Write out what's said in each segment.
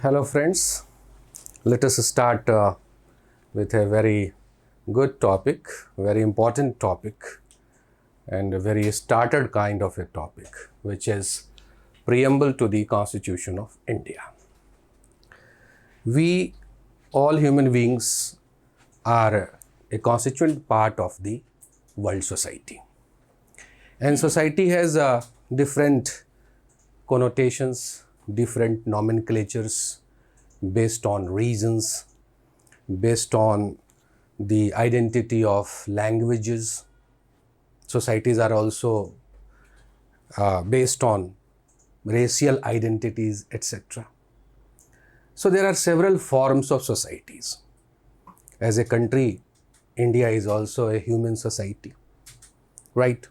Hello, friends. Let us start with a very good topic, very important topic, and a very started kind of a topic, which is preamble to the Constitution of India. We, all human beings, are a constituent part of the world society, and society has different connotations, different nomenclatures based on reasons, based on the identity of languages. Societies are also based on racial identities, etc. So there are several forms of societies. As a country, India is also a human society, right?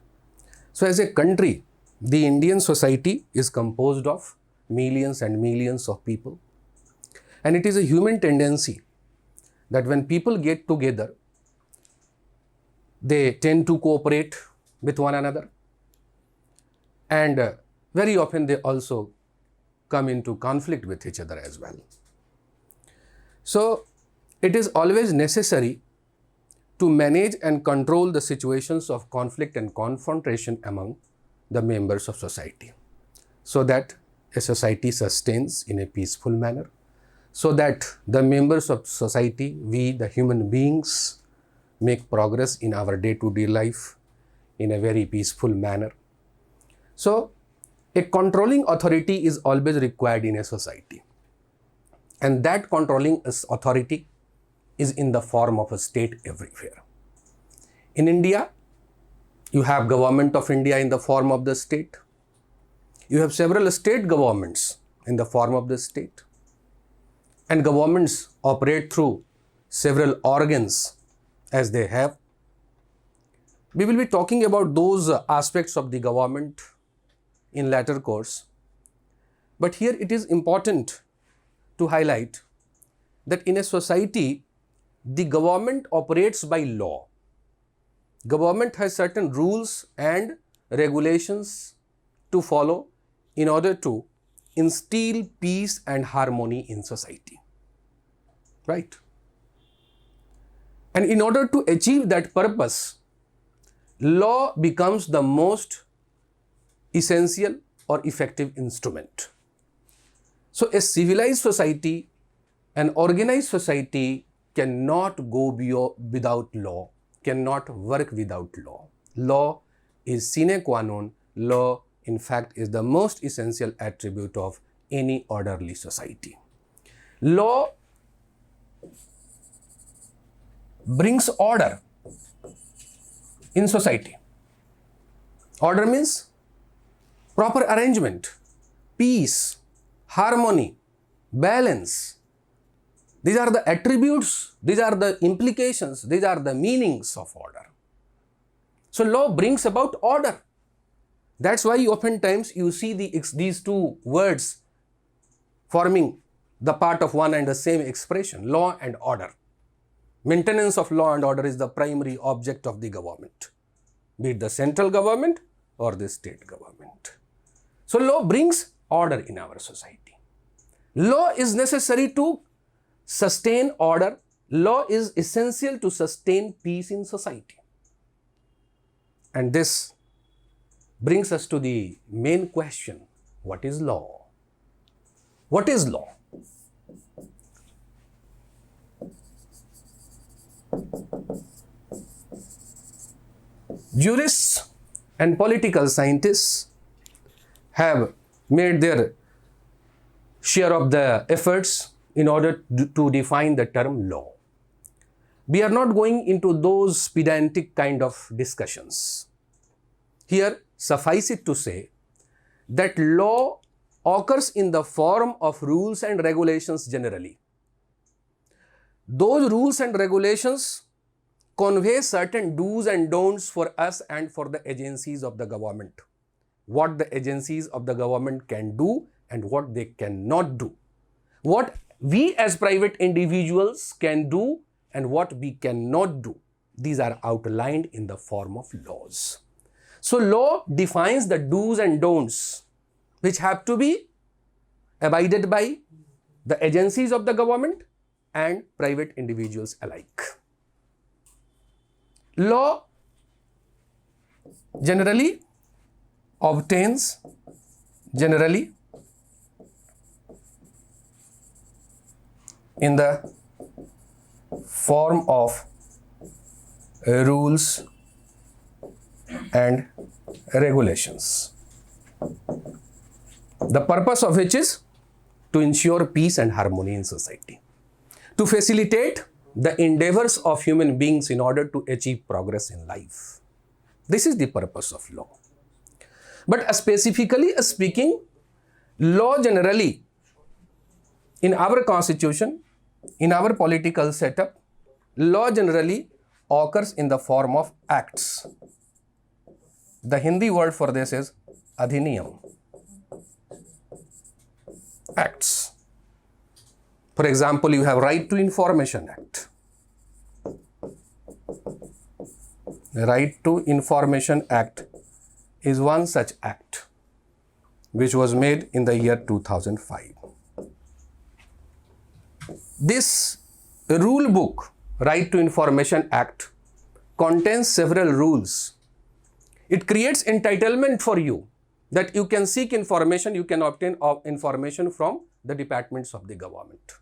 So as a country, the Indian society is composed of millions and millions of people. And it is a human tendency that when people get together, they tend to cooperate with one another. And very often they also come into conflict with each other as well. So it is always necessary to manage and control the situations of conflict and confrontation among the members of society, so that a society sustains in a peaceful manner, so that the members of society, we the human beings, make progress in our day-to-day life in a very peaceful manner. So a controlling authority is always required in a society, and that controlling authority is in the form of a state everywhere. In India, you have Government of India in the form of the state. You have several state governments in the form of the state. And governments operate through several organs as they have. We will be talking about those aspects of the government in later course. But here it is important to highlight that in a society, the government operates by law. Government has certain rules and regulations to follow in order to instill peace and harmony in society, right? And in order to achieve that purpose, law becomes the most essential or effective instrument. So a civilized society, an organized society cannot go without law, cannot work without law. Law is sine qua non. Law, in fact, is the most essential attribute of any orderly society. Law brings order in society. Order means proper arrangement, peace, harmony, balance. These are the attributes, these are the implications, these are the meanings of order. So law brings about order. That's why oftentimes you see these two words forming the part of one and the same expression, law and order. Maintenance of law and order is the primary object of the government, be it the central government or the state government. So law brings order in our society. Law is necessary to sustain order. Law is essential to sustain peace in society. And this brings us to the main question: what is law? What is law? Jurists and political scientists have made their share of the efforts in order to define the term law. We are not going into those pedantic kind of discussions. Here, suffice it to say that law occurs in the form of rules and regulations generally. Those rules and regulations convey certain do's and don'ts for us and for the agencies of the government. What the agencies of the government can do and what they cannot do. What we as private individuals can do and what we cannot do. These are outlined in the form of laws. So law defines the do's and don'ts which have to be abided by, the agencies of the government and private individuals alike. Law generally obtains in the form of rules and regulations, the purpose of which is to ensure peace and harmony in society, to facilitate the endeavors of human beings in order to achieve progress in life. This is the purpose of law. But specifically speaking, law generally in our constitution, in our political setup, law generally occurs in the form of acts. The Hindi word for this is adhiniyam. Acts. For example, you have Right to Information Act. The Right to Information Act is one such act which was made in the year 2005. This rule book, Right to Information Act, contains several rules. It creates entitlement for you that you can seek information, you can obtain information from the departments of the government.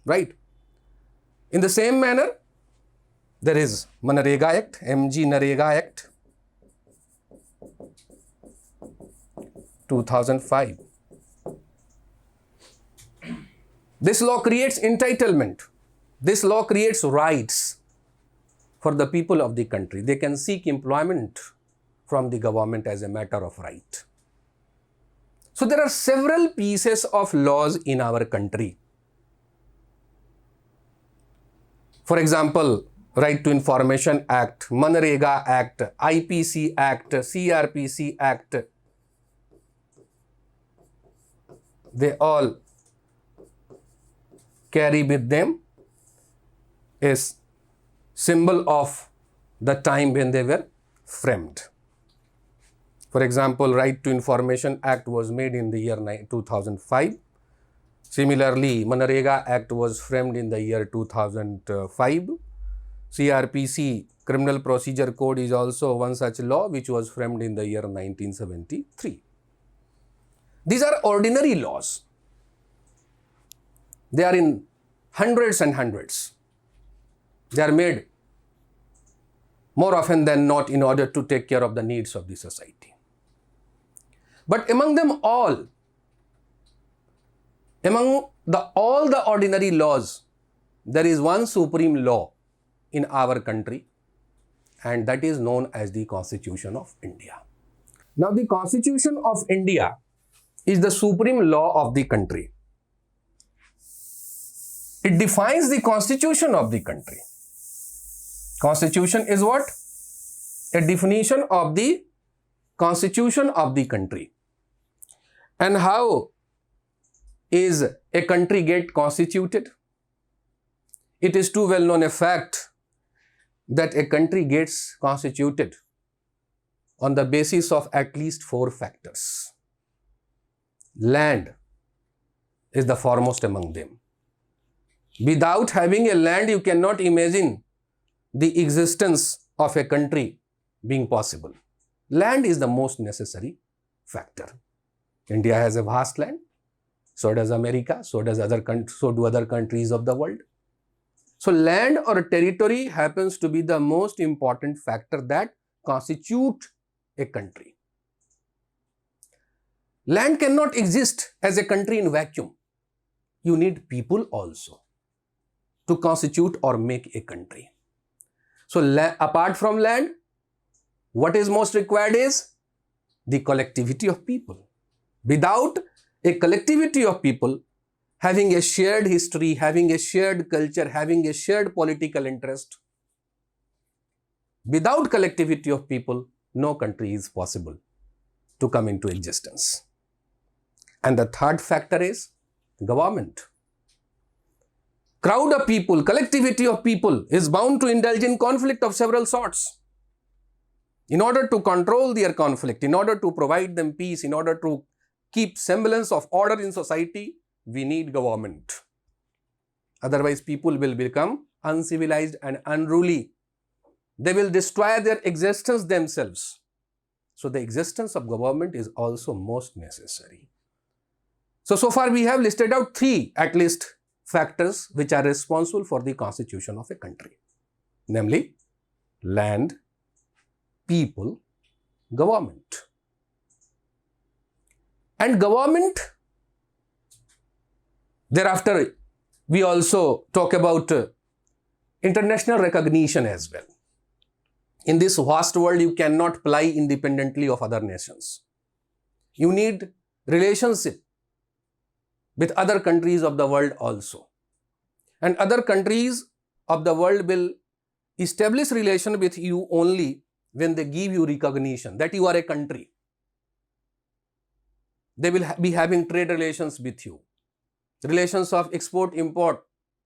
Right? In the same manner, there is Manrega Act, MG Narega Act, 2005. This law creates entitlement. This law creates rights for the people of the country. They can seek employment from the government as a matter of right. So there are several pieces of laws in our country. For example, Right to Information Act, Manrega Act, IPC Act, CRPC Act, they all carry with them a symbol of the time when they were framed. For example, Right to Information Act was made in the year 2005. Similarly, Manrega Act was framed in the year 2005. CRPC, Criminal Procedure Code, is also one such law which was framed in the year 1973. These are ordinary laws. They are in hundreds and hundreds. They are made more often than not in order to take care of the needs of the society. But among them all, among all the ordinary laws, there is one supreme law in our country, and that is known as the Constitution of India. Now, the Constitution of India is the supreme law of the country. It defines the constitution of the country. Constitution is what? A definition of the constitution of the country. And how is a country get constituted? It is too well known a fact that a country gets constituted on the basis of at least 4 factors. Land is the foremost among them. Without having a land, you cannot imagine the existence of a country being possible. Land is the most necessary factor. India has a vast land, so does America, so do other countries of the world. So land or territory happens to be the most important factor that constitute a country. Land cannot exist as a country in vacuum. You need people also to constitute or make a country. So apart from land, what is most required is the collectivity of people. Without a collectivity of people having a shared history, having a shared culture, having a shared political interest, without collectivity of people, no country is possible to come into existence. And the third factor is government. Crowd of people, collectivity of people is bound to indulge in conflict of several sorts. In order to control their conflict, in order to provide them peace, in order to keep semblance of order in society, we need government. Otherwise, people will become uncivilized and unruly. They will destroy their existence themselves. So the existence of government is also most necessary. So far we have listed out 3 at least factors which are responsible for the constitution of a country, namely land, people, government. And government, thereafter we also talk about international recognition as well. In this vast world, you cannot fly independently of other nations. You need relationship with other countries of the world also. And other countries of the world will establish relation with you only when they give you recognition that you are a country. They will be having trade relations with you. Relations of export-import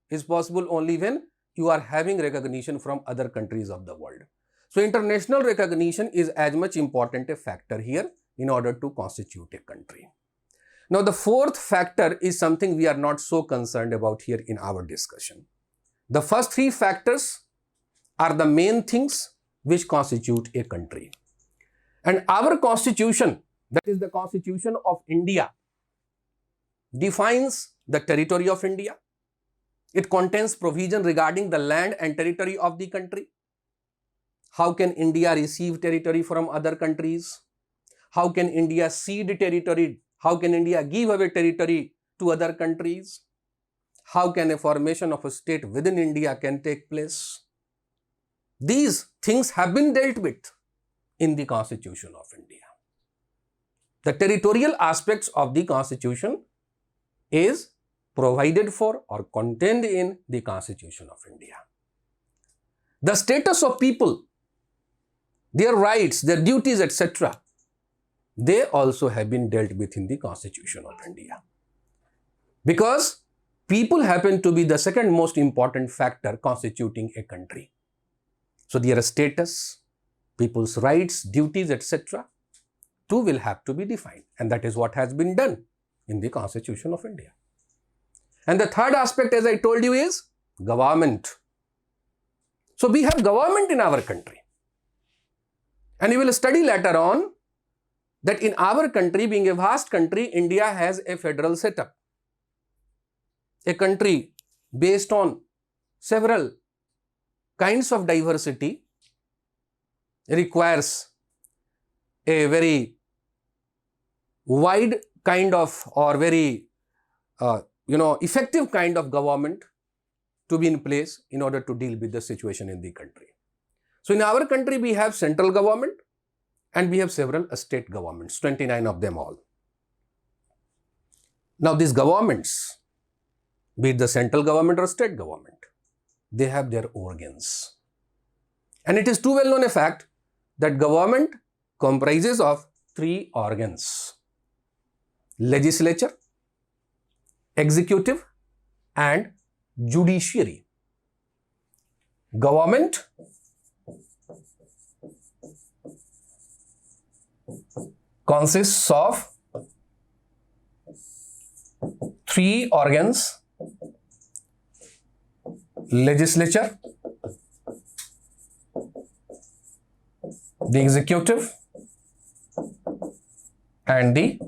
is possible only when you are having recognition from other countries of the world. So international recognition is as much important a factor here in order to constitute a country. Now the 4th factor is something we are not so concerned about here in our discussion. The first 3 factors are the main things which constitute a country. And our constitution, that is the Constitution of India, defines the territory of India. It contains provision regarding the land and territory of the country. How can India receive territory from other countries? How can India cede territory? How can India give away territory to other countries? How can a formation of a state within India can take place? These things have been dealt with in the Constitution of India. The territorial aspects of the Constitution is provided for or contained in the Constitution of India. The status of people, their rights, their duties, etc., they also have been dealt with in the Constitution of India. Because people happen to be the second most important factor constituting a country. So their status, people's rights, duties, etc., too will have to be defined, and that is what has been done in the Constitution of India. And the third aspect, as I told you, is government. So we have government in our country. And you will study later on that in our country, being a vast country, India has a federal setup. A country based on several kinds of diversity requires a very wide kind of or very effective kind of government to be in place in order to deal with the situation in the country. So in our country, we have central government and we have several state governments, 29 of them all. Now these governments, be it the central government or state government, they have their organs. And it is too well known a fact that government comprises of 3 organs: legislature, executive, and judiciary. Government consists of 3 organs: legislature, the executive, and the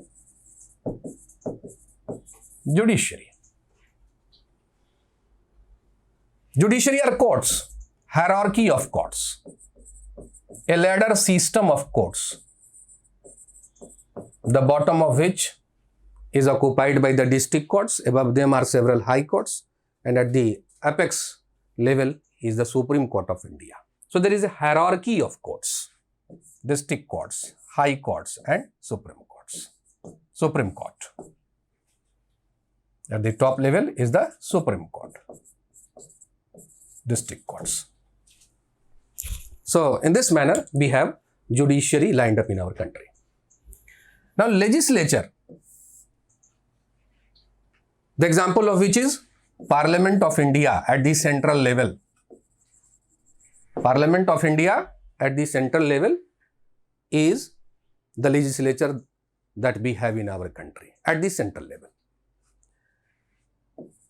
judiciary. Judiciary are courts, hierarchy of courts, a ladder system of courts, the bottom of which is occupied by the district courts, above them are several high courts, and at the apex level is the Supreme Court of India. So there is a hierarchy of courts: district courts, high courts, and Supreme Courts. Supreme Court. At the top level is the Supreme Court, district courts. So in this manner, we have judiciary lined up in our country. Now legislature, the example of which is Parliament of India at the central level. Parliament of India at the central level is the legislature that we have in our country at the central level.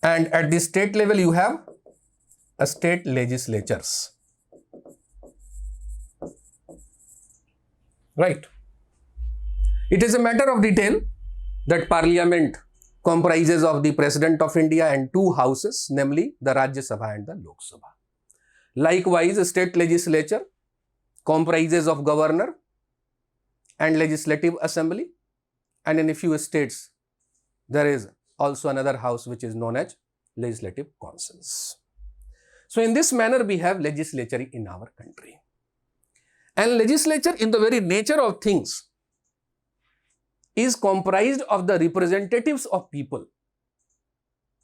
And at the state level, you have a state legislatures. Right. It is a matter of detail that Parliament comprises of the President of India and two houses, namely the Rajya Sabha and the Lok Sabha. Likewise, a state legislature comprises of governor and legislative assembly, and in a few states there is also another house which is known as legislative councils. So in this manner we have legislature in our country. And legislature, in the very nature of things, is comprised of the representatives of people,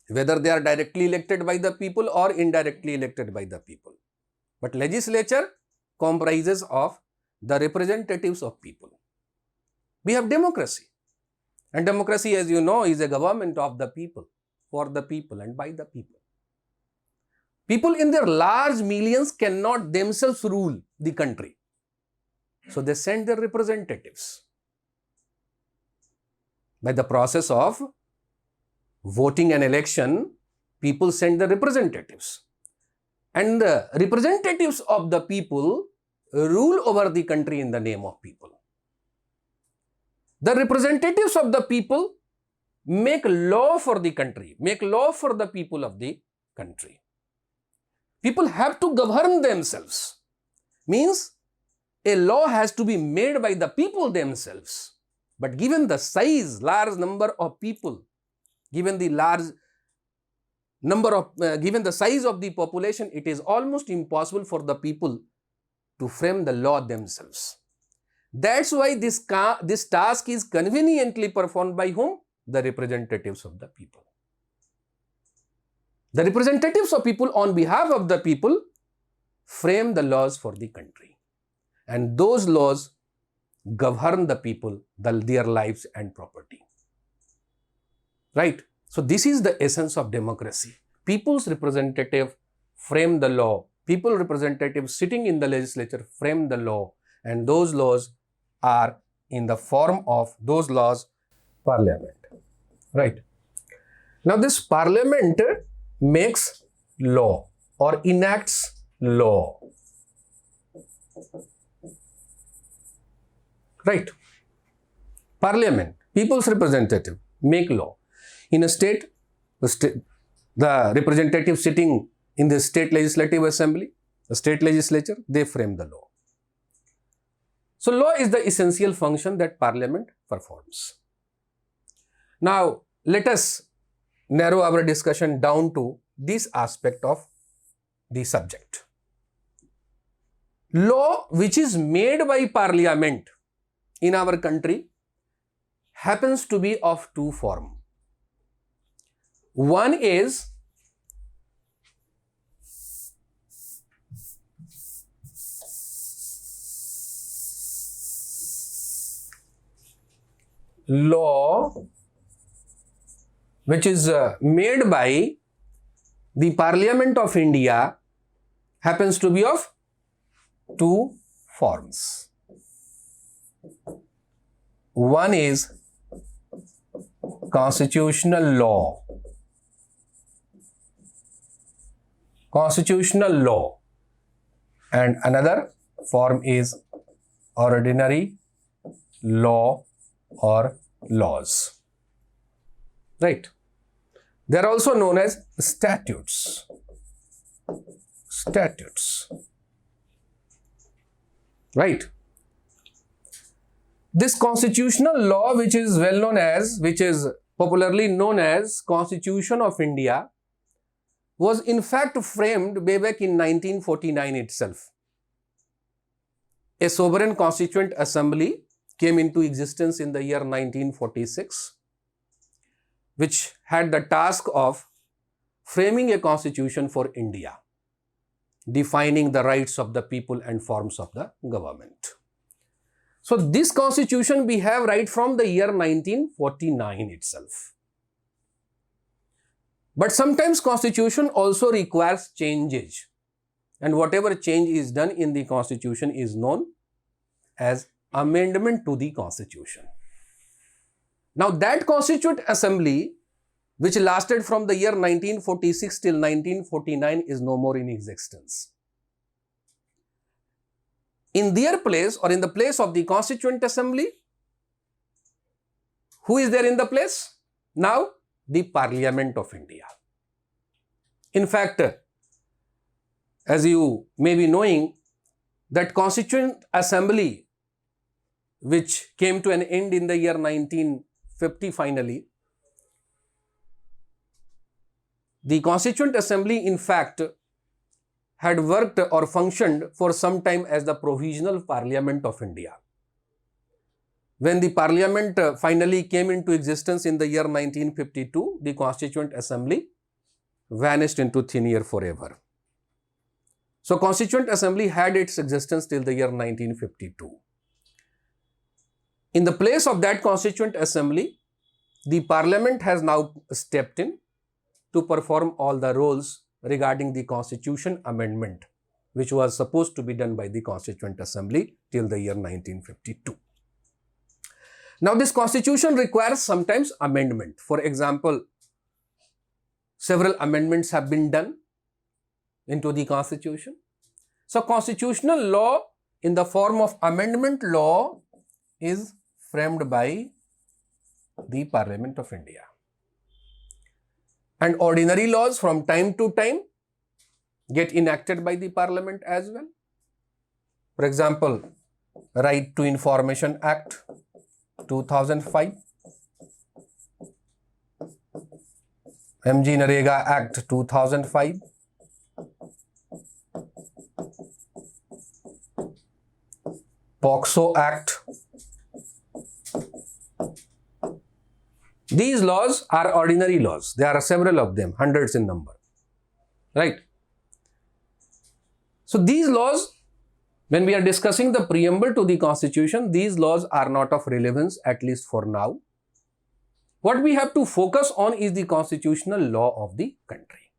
whether they are directly elected by the people or indirectly elected by the people. But legislature comprises of the representatives of people. We have democracy. And democracy, as you know, is a government of the people, for the people and by the people. People in their large millions cannot themselves rule the country. So they send their representatives. By the process of voting and election, people send the representatives. And the representatives of the people rule over the country in the name of people. The representatives of the people make law for the country, make law for the people of the country. People have to govern themselves. Means a law has to be made by the people themselves. But given the size, large number of people, given the given the size of the population, it is almost impossible for the people to frame the law themselves. That's why this task is conveniently performed by whom? The representatives of the people. The representatives of people on behalf of the people frame the laws for the country. And those laws govern the people, their lives and property. Right? So this is the essence of democracy. People's representative frame the law. People representatives sitting in the legislature frame the law. And those laws are in the form of those laws, parliament. Right? Now this parliament makes law or enacts law. Right? Parliament, people's representative, make law. In a state, the representative sitting in the state legislative assembly, the state legislature, they frame the law. So law is the essential function that parliament performs. Now, let us narrow our discussion down to this aspect of the subject. Law which is made by parliament in our country happens to be of two forms. One is law which is made by the Parliament of India happens to be of two forms. One is constitutional law. Constitutional law. And another form is ordinary law or laws. Right? They are also known as statutes. Statutes. Right? This constitutional law, which is well known as, which is popularly known as Constitution of India, was in fact framed way back in 1949 itself. A sovereign constituent assembly came into existence in the year 1946, which had the task of framing a constitution for India, defining the rights of the people and forms of the government. So this constitution we have right from the year 1949 itself. But sometimes constitution also requires changes, and whatever change is done in the constitution is known as amendment to the constitution. Now that constituent assembly which lasted from the year 1946 till 1949 is no more in existence. In their place, or in the place of the Constituent Assembly, who is there in the place? Now, the Parliament of India. In fact, as you may be knowing, that Constituent Assembly, which came to an end in the year 1950 finally, the Constituent Assembly in fact had worked or functioned for some time as the Provisional Parliament of India. When the Parliament finally came into existence in the year 1952, the Constituent Assembly vanished into thin air forever. So, Constituent Assembly had its existence till the year 1952. In the place of that Constituent Assembly, the Parliament has now stepped in to perform all the roles regarding the Constitution amendment, which was supposed to be done by the Constituent Assembly till the year 1952. Now, this Constitution requires sometimes amendment. For example, several amendments have been done into the Constitution. So, constitutional law in the form of amendment law is framed by the Parliament of India. And ordinary laws from time to time get enacted by the Parliament as well. For example, Right to Information Act 2005, MG Narega Act 2005, POCSO Act. These laws are ordinary laws. There are several of them, hundreds in number, right? So, these laws, when we are discussing the preamble to the Constitution, these laws are not of relevance, at least for now. What we have to focus on is the constitutional law of the country.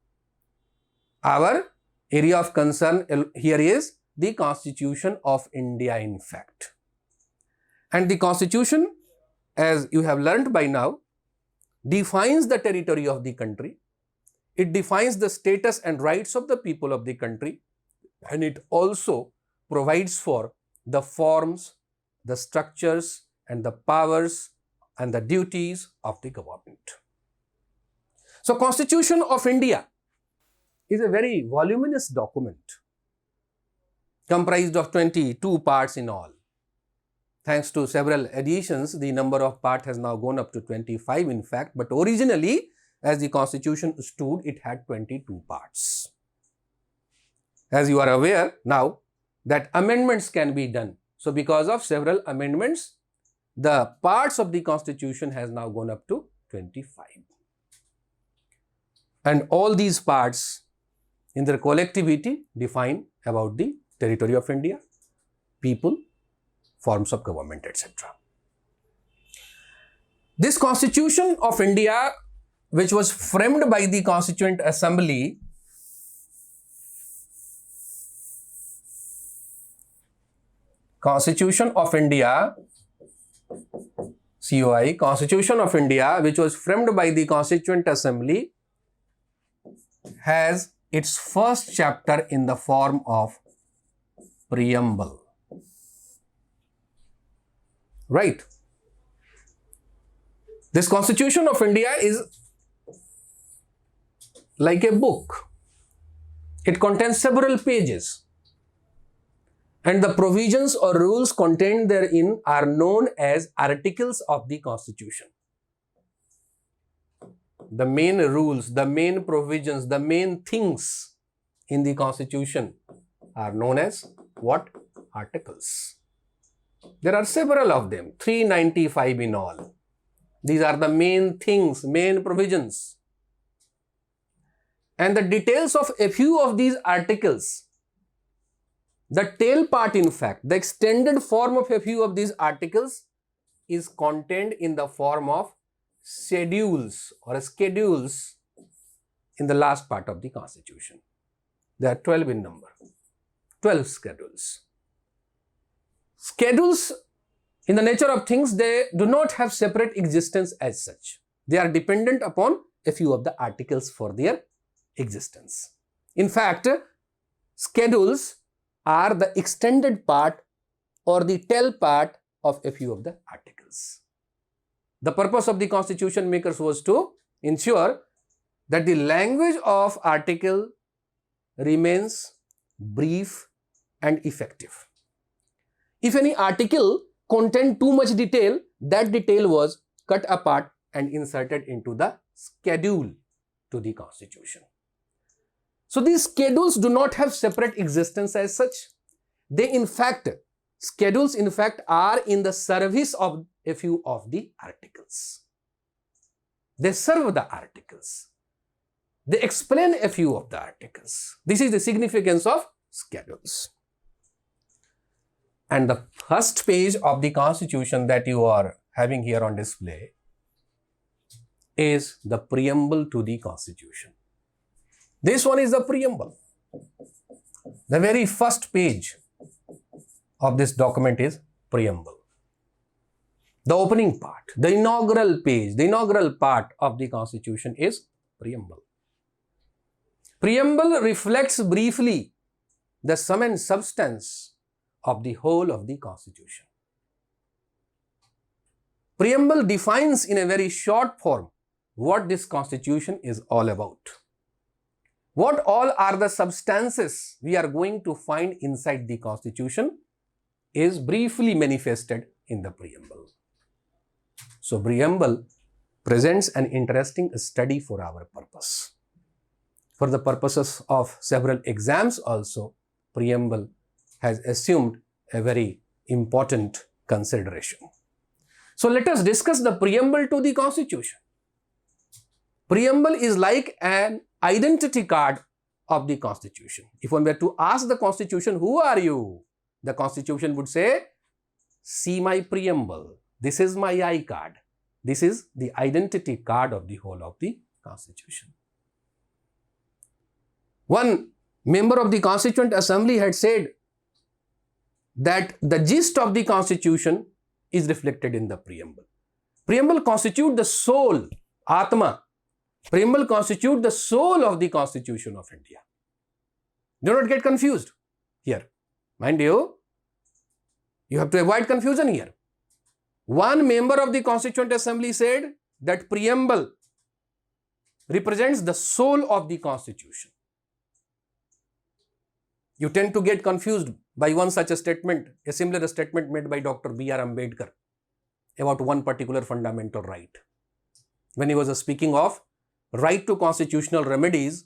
Our area of concern here is the Constitution of India, in fact. And the Constitution, as you have learnt by now, defines the territory of the country. It defines the status and rights of the people of the country, and it also provides for the forms, the structures, and the powers and the duties of the government. So, Constitution of India is a very voluminous document comprised of 22 parts in all. Thanks to several additions, the number of parts has now gone up to 25 in fact, but originally as the Constitution stood, it had 22 parts. As you are aware now that amendments can be done. So, because of several amendments, the parts of the Constitution has now gone up to 25. And all these parts in their collectivity define about the territory of India, people, forms of government, etc. This Constitution of India, which was framed by the Constituent Assembly, Constitution of India, COI, Constitution of India, which was framed by the Constituent Assembly, has its first chapter in the form of preamble. Right. This Constitution of India is like a book. It contains several pages, and the provisions or rules contained therein are known as articles of the Constitution. The main rules, the main provisions, the main things in the Constitution are known as what? Articles. There are several of them, 395 in all. These are the main things, main provisions. And the details of a few of these articles, the tail part in fact, the extended form of a few of these articles is contained in the form of schedules or schedules in the last part of the Constitution. There are 12 in number, 12 schedules. Schedules, in the nature of things, they do not have separate existence as such. They are dependent upon a few of the articles for their existence. In fact, schedules are the extended part or the tail part of a few of the articles. The purpose of the constitution makers was to ensure that the language of article remains brief and effective. If any article contained too much detail, that detail was cut apart and inserted into the schedule to the constitution. So these schedules do not have separate existence as such. Schedules in fact are in the service of a few of the articles. They serve the articles. They explain a few of the articles. This is the significance of schedules. And the first page of the constitution that you are having here on display is the preamble to the constitution. This one is the preamble. The very first page of this document is preamble. The opening part, the inaugural page, the inaugural part of the constitution is preamble. Preamble reflects briefly the sum and substance of the whole of the constitution. Preamble defines in a very short form what this constitution is all about. What all are the substances we are going to find inside the constitution is briefly manifested in the preamble. So preamble presents an interesting study for our purpose. For the purposes of several exams also, preamble has assumed a very important consideration. So let us discuss the preamble to the constitution. Preamble is like an identity card of the constitution. If one were to ask the constitution, who are you? The constitution would say, see my preamble. This is my I card. This is the identity card of the whole of the constitution. One member of the Constituent Assembly had said that the gist of the constitution is reflected in the preamble. Preamble constitutes the soul, Atma. Preamble constitutes the soul of the Constitution of India. Do not get confused here. Mind you, you have to avoid confusion here. One member of the Constituent Assembly said that preamble represents the soul of the Constitution. You tend to get confused by one such a statement, a similar statement made by Dr. B.R. Ambedkar about one particular fundamental right. When he was speaking of right to constitutional remedies,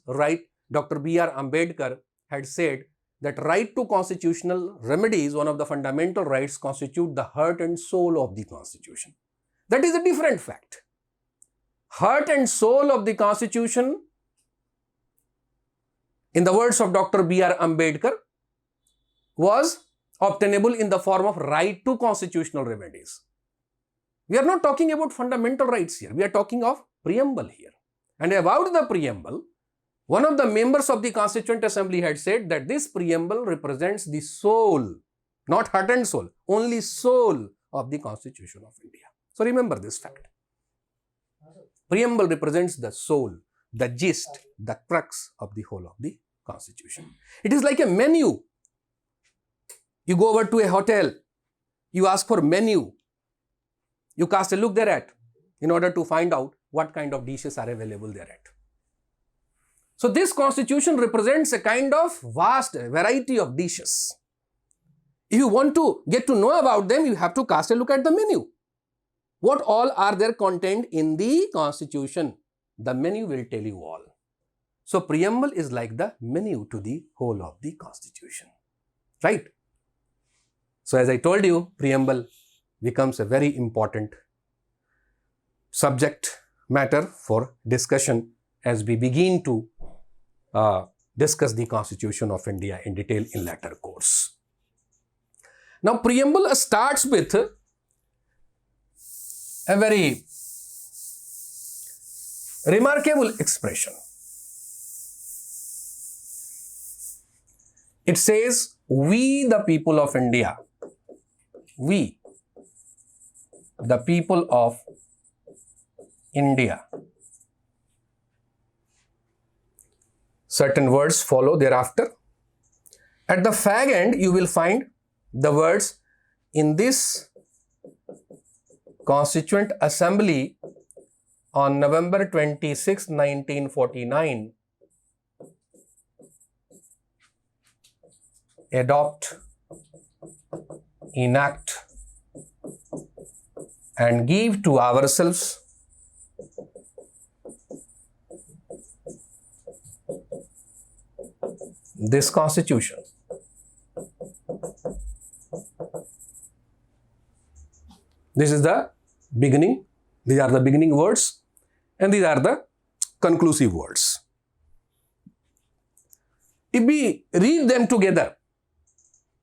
Dr. B.R. Ambedkar had said that right to constitutional remedies, one of the fundamental rights, constitute the heart and soul of the Constitution. That is a different fact. Heart and soul of the Constitution, in the words of Dr. B.R. Ambedkar, was obtainable in the form of right to constitutional remedies. We are not talking about fundamental rights here. We are talking of preamble here. And about the preamble, one of the members of the Constituent Assembly had said that this preamble represents the soul, not heart and soul, only soul of the Constitution of India. So remember this fact. Preamble represents the soul, the gist, the crux of the whole of the Constitution. It is like a menu. You go over to a hotel, you ask for menu, you cast a look thereat in order to find out what kind of dishes are available thereat. So this Constitution represents a kind of vast variety of dishes. If you want to get to know about them, you have to cast a look at the menu. What all are there contained in the Constitution? The menu will tell you all. So preamble is like the menu to the whole of the Constitution, right? So as I told you, preamble becomes a very important subject matter for discussion as we begin to discuss the Constitution of India in detail in later course. Now preamble starts with a very remarkable expression. It says, we the people of India, we the people of India certain words follow thereafter. At the fag end, you will find the words, in this Constituent Assembly on November 26, 1949, adopt, enact, and give to ourselves this Constitution. This is the beginning. These are the beginning words, and these are the conclusive words. If we read them together,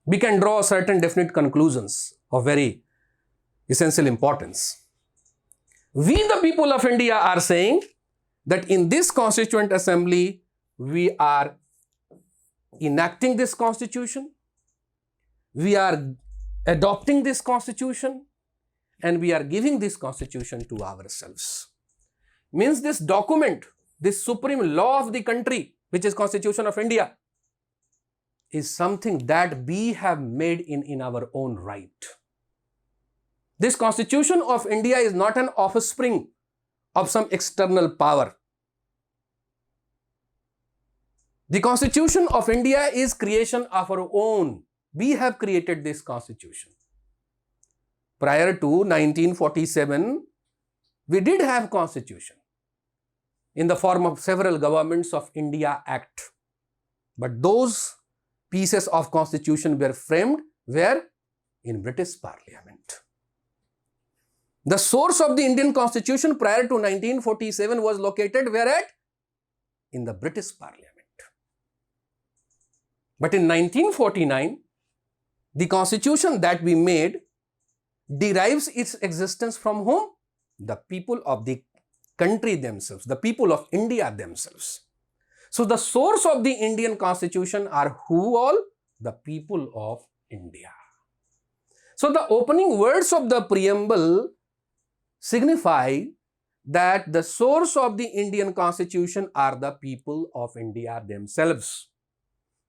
we can draw certain definite conclusions of very essential importance. We, the people of India, are saying that in this Constituent Assembly, we are enacting this Constitution, we are adopting this Constitution, and we are giving this Constitution to ourselves. Means this document, this supreme law of the country, which is Constitution of India, is something that we have made in our own right. This Constitution of India is not an offspring of some external power. The Constitution of India is creation of our own. We have created this Constitution. Prior to 1947, we did have Constitution in the form of several Governments of India Act. But those pieces of Constitution were framed where? In British Parliament. The source of the Indian Constitution prior to 1947 was located where at? In the British Parliament. But in 1949, the Constitution that we made derives its existence from whom? The people of the country themselves, the people of India themselves. So the source of the Indian Constitution are who all? The people of India. So the opening words of the preamble signify that the source of the Indian Constitution are the people of India themselves.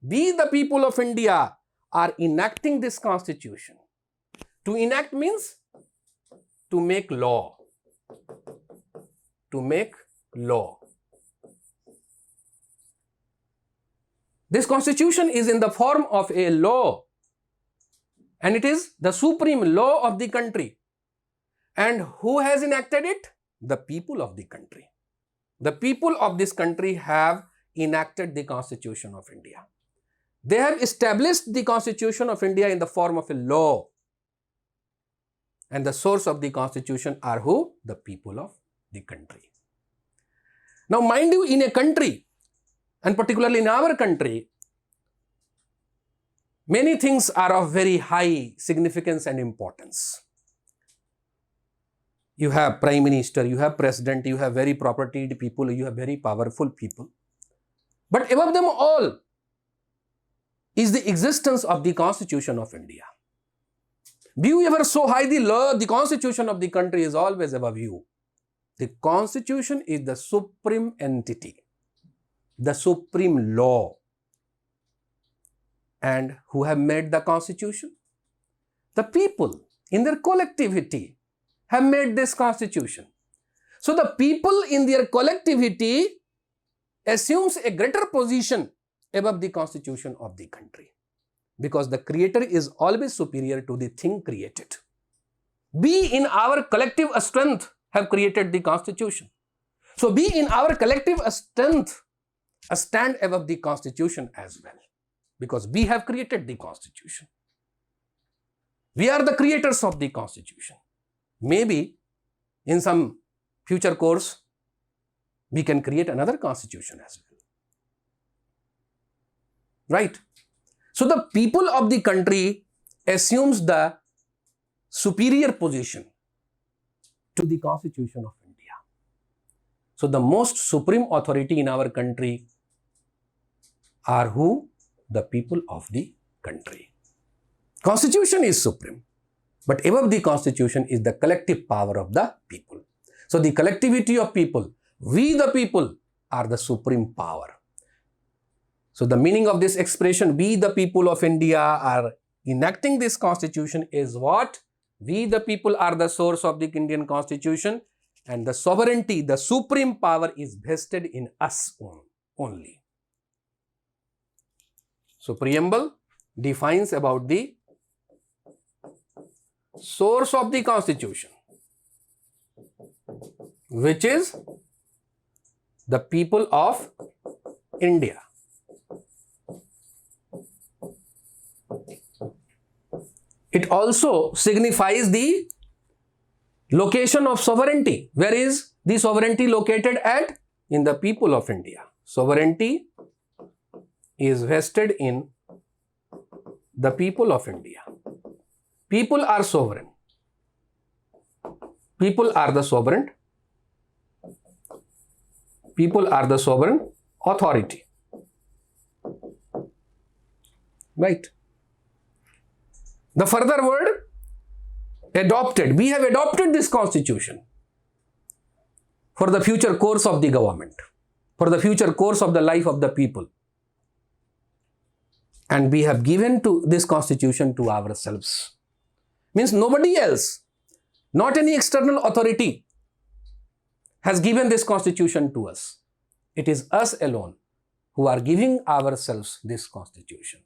We, the people of India, are enacting this Constitution. To enact means to make law. To make law. This Constitution is in the form of a law, and it is the supreme law of the country. And who has enacted it? The people of the country. The people of this country have enacted the Constitution of India. They have established the Constitution of India in the form of a law. And the source of the Constitution are who? The people of the country. Now, mind you, in a country, and particularly in our country, many things are of very high significance and importance. You have Prime Minister, you have President, you have very propertied people, you have very powerful people. But above them all is the existence of the Constitution of India. Be you ever so high, the law, the Constitution of the country is always above you. The Constitution is the supreme entity, the supreme law. And who have made the Constitution? The people in their collectivity have made this Constitution. So the people in their collectivity assumes a greater position above the Constitution of the country, because the creator is always superior to the thing created. We in our collective strength have created the Constitution. So we in our collective strength stand above the Constitution as well, because we have created the Constitution. We are the creators of the Constitution. Maybe in some future course, we can create another Constitution as well. Right? So the people of the country assumes the superior position to the Constitution of India. So the most supreme authority in our country are who? The people of the country. Constitution is supreme, but above the Constitution is the collective power of the people. So the collectivity of people, we the people, are the supreme power. So the meaning of this expression, we the people of India are enacting this constitution, is what? We the people are the source of the Indian constitution, and the sovereignty, the supreme power is vested in us only. So preamble defines about the source of the constitution, which is the people of India. It also signifies the location of sovereignty. Where is the sovereignty located at? In the people of India. Sovereignty is vested in the people of India. People are sovereign. People are the sovereign. People are the sovereign authority. Right? The further word, adopted. We have adopted this constitution for the future course of the government, for the future course of the life of the people. And we have given to this constitution to ourselves. Means nobody else, not any external authority has given this constitution to us. It is us alone who are giving ourselves this constitution.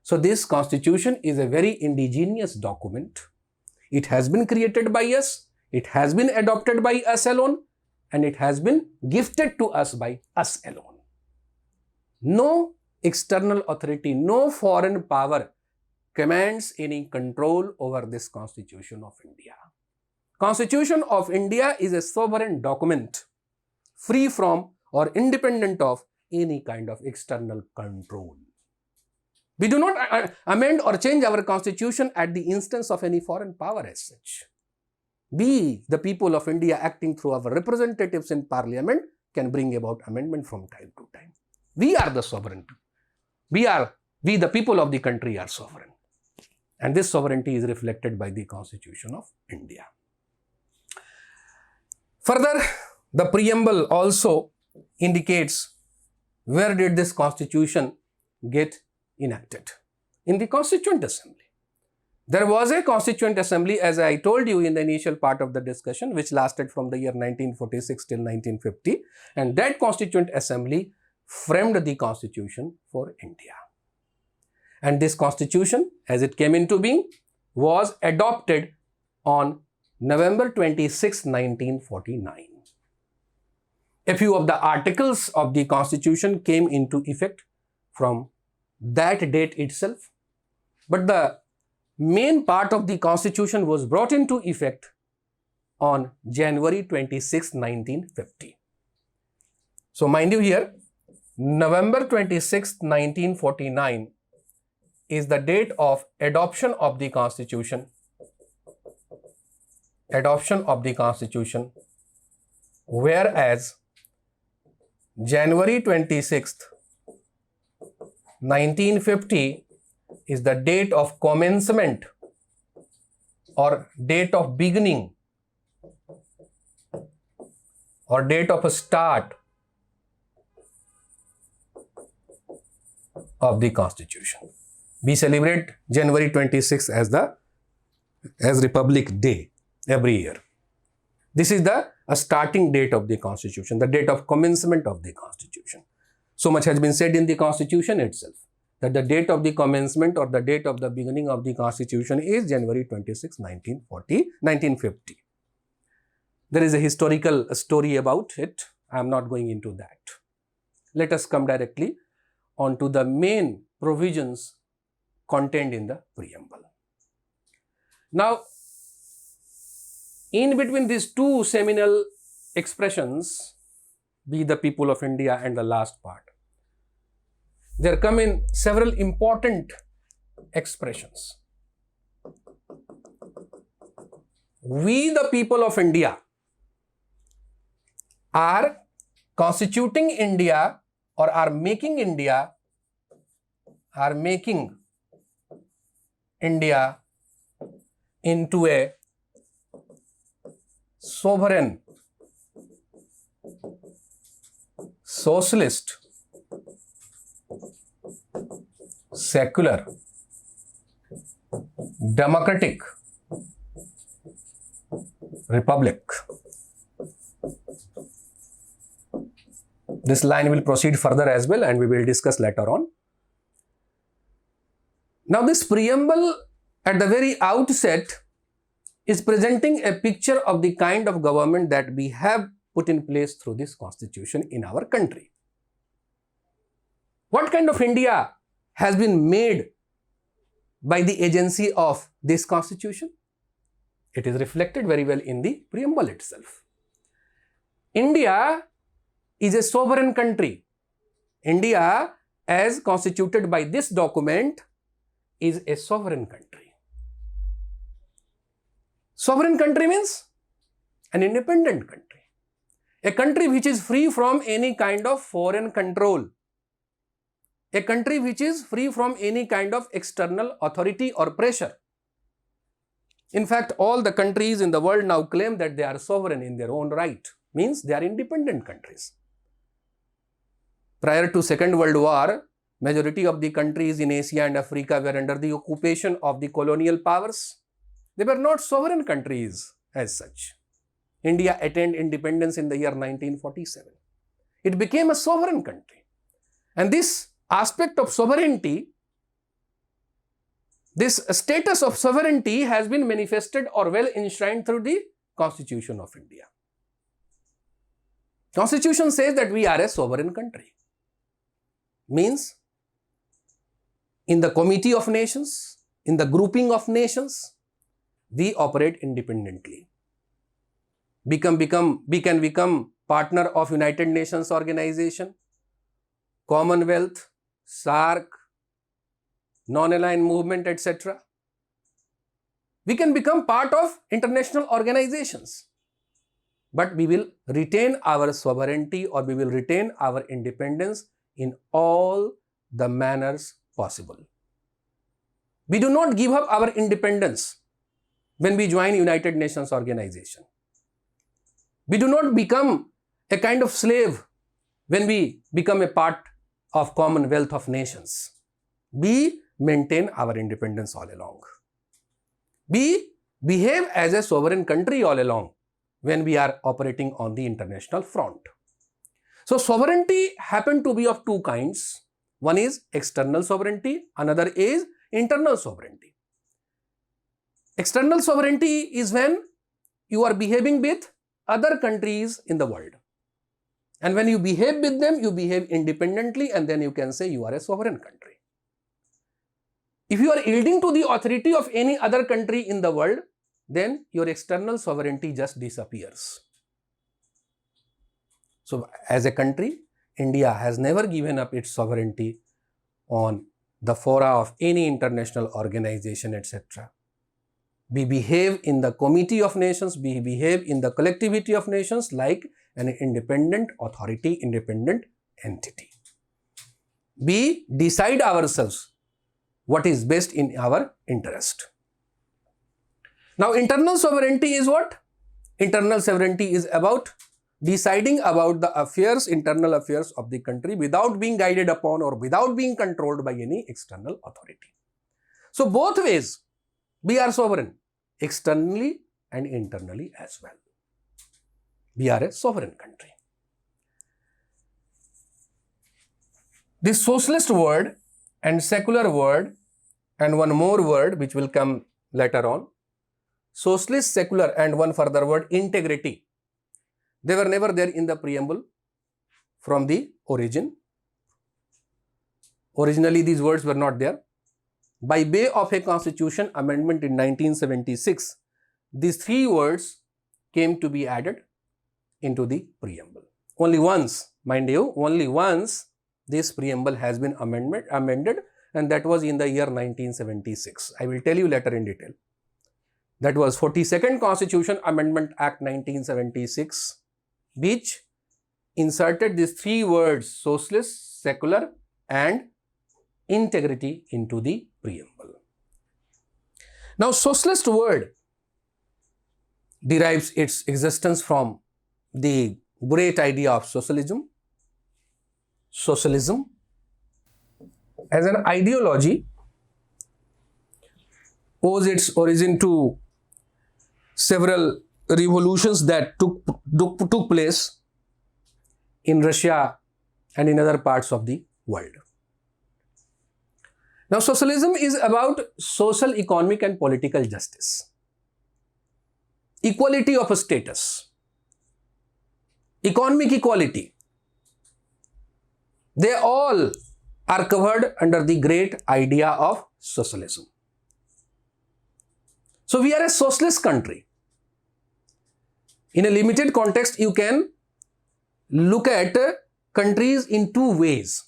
So this constitution is a very indigenous document. It has been created by us, it has been adopted by us alone, and it has been gifted to us by us alone. No external authority, no foreign power commands any control over this Constitution of India. Constitution of India is a sovereign document, free from or independent of any kind of external control. We do not amend or change our constitution at the instance of any foreign power as such. We, the people of India, acting through our representatives in parliament, can bring about amendment from time to time. We are the sovereign. We, the people of the country, are sovereign. And this sovereignty is reflected by the Constitution of India. Further, the preamble also indicates where did this constitution get enacted? In the Constituent Assembly. There was a Constituent Assembly, as I told you in the initial part of the discussion, which lasted from the year 1946 till 1950, and that Constituent Assembly framed the Constitution for India. And this Constitution, as it came into being, was adopted on November 26, 1949. A few of the articles of the Constitution came into effect from that date itself, but the main part of the Constitution was brought into effect on January 26, 1950. So mind you here, November 26, 1949 is the date of adoption of the Constitution. Adoption of the Constitution, whereas January 26th, 1950 is the date of commencement or date of beginning or date of a start of the Constitution. We celebrate January 26th as Republic Day every year. This is the starting date of the Constitution, the date of commencement of the Constitution. So much has been said in the Constitution itself, that the date of the commencement or the date of the beginning of the Constitution is January 26, 1950. There is a historical story about it. I am not going into that. Let us come directly on to the main provisions contained in the preamble. Now, in between these two seminal expressions, we the people of India and the last part, there come in several important expressions. We the people of India are constituting India or are making India into a sovereign, socialist, secular, democratic republic. This line will proceed further as well, and we will discuss later on. Now, this preamble at the very outset is presenting a picture of the kind of government that we have put in place through this constitution in our country. What kind of India has been made by the agency of this constitution? It is reflected very well in the preamble itself. India is a sovereign country. India, as constituted by this document, is a sovereign country. Sovereign country means an independent country. A country which is free from any kind of foreign control. A country which is free from any kind of external authority or pressure. In fact, all the countries in the world now claim that they are sovereign in their own right. Means they are independent countries. Prior to Second World War, majority of the countries in Asia and Africa were under the occupation of the colonial powers. They were not sovereign countries as such. India attained independence in the year 1947. It became a sovereign country. And this aspect of sovereignty, this status of sovereignty has been manifested or well enshrined through the Constitution of India. Constitution says that we are a sovereign country. Means in the committee of nations, in the grouping of nations, we operate independently. We can become partner of United Nations Organization, Commonwealth, SAARC, non-aligned movement, etc. We can become part of international organizations, but we will retain our sovereignty or we will retain our independence in all the manners possible. We do not give up our independence when we join United Nations Organization. We do not become a kind of slave when we become a part of Commonwealth of Nations. We maintain our independence all along. We behave as a sovereign country all along when we are operating on the international front. So, sovereignty happen to be of two kinds. One is external sovereignty, another is internal sovereignty. External sovereignty is when you are behaving with other countries in the world. And when you behave with them, you behave independently, and then you can say you are a sovereign country. If you are yielding to the authority of any other country in the world, then your external sovereignty just disappears. So, as a country, India has never given up its sovereignty on the fora of any international organization, etc. We behave in the committee of nations, we behave in the collectivity of nations like an independent authority, independent entity. We decide ourselves what is best in our interest. Now, internal sovereignty is what? Internal sovereignty is about deciding about the affairs, internal affairs of the country without being guided upon or without being controlled by any external authority. So, both ways we are sovereign, externally and internally as well. We are a sovereign country. This socialist word and secular word and one more word which will come later on, socialist, secular and one further word, integrity. They were never there in the preamble from the origin. Originally, these words were not there. By way of a constitution amendment in 1976, these three words came to be added into the preamble. Only once, mind you, only once this preamble has been amended, and that was in the year 1976. I will tell you later in detail. That was 42nd Constitution Amendment Act 1976, which inserted these three words, socialist, secular and integrity, into the preamble. Now, socialist word derives its existence from the great idea of socialism. Socialism as an ideology owes its origin to several revolutions that took place in Russia and in other parts of the world. Now, socialism is about social, economic, and political justice, equality of status, economic equality. They all are covered under the great idea of socialism. So, we are a socialist country. In a limited context, you can look at countries in two ways.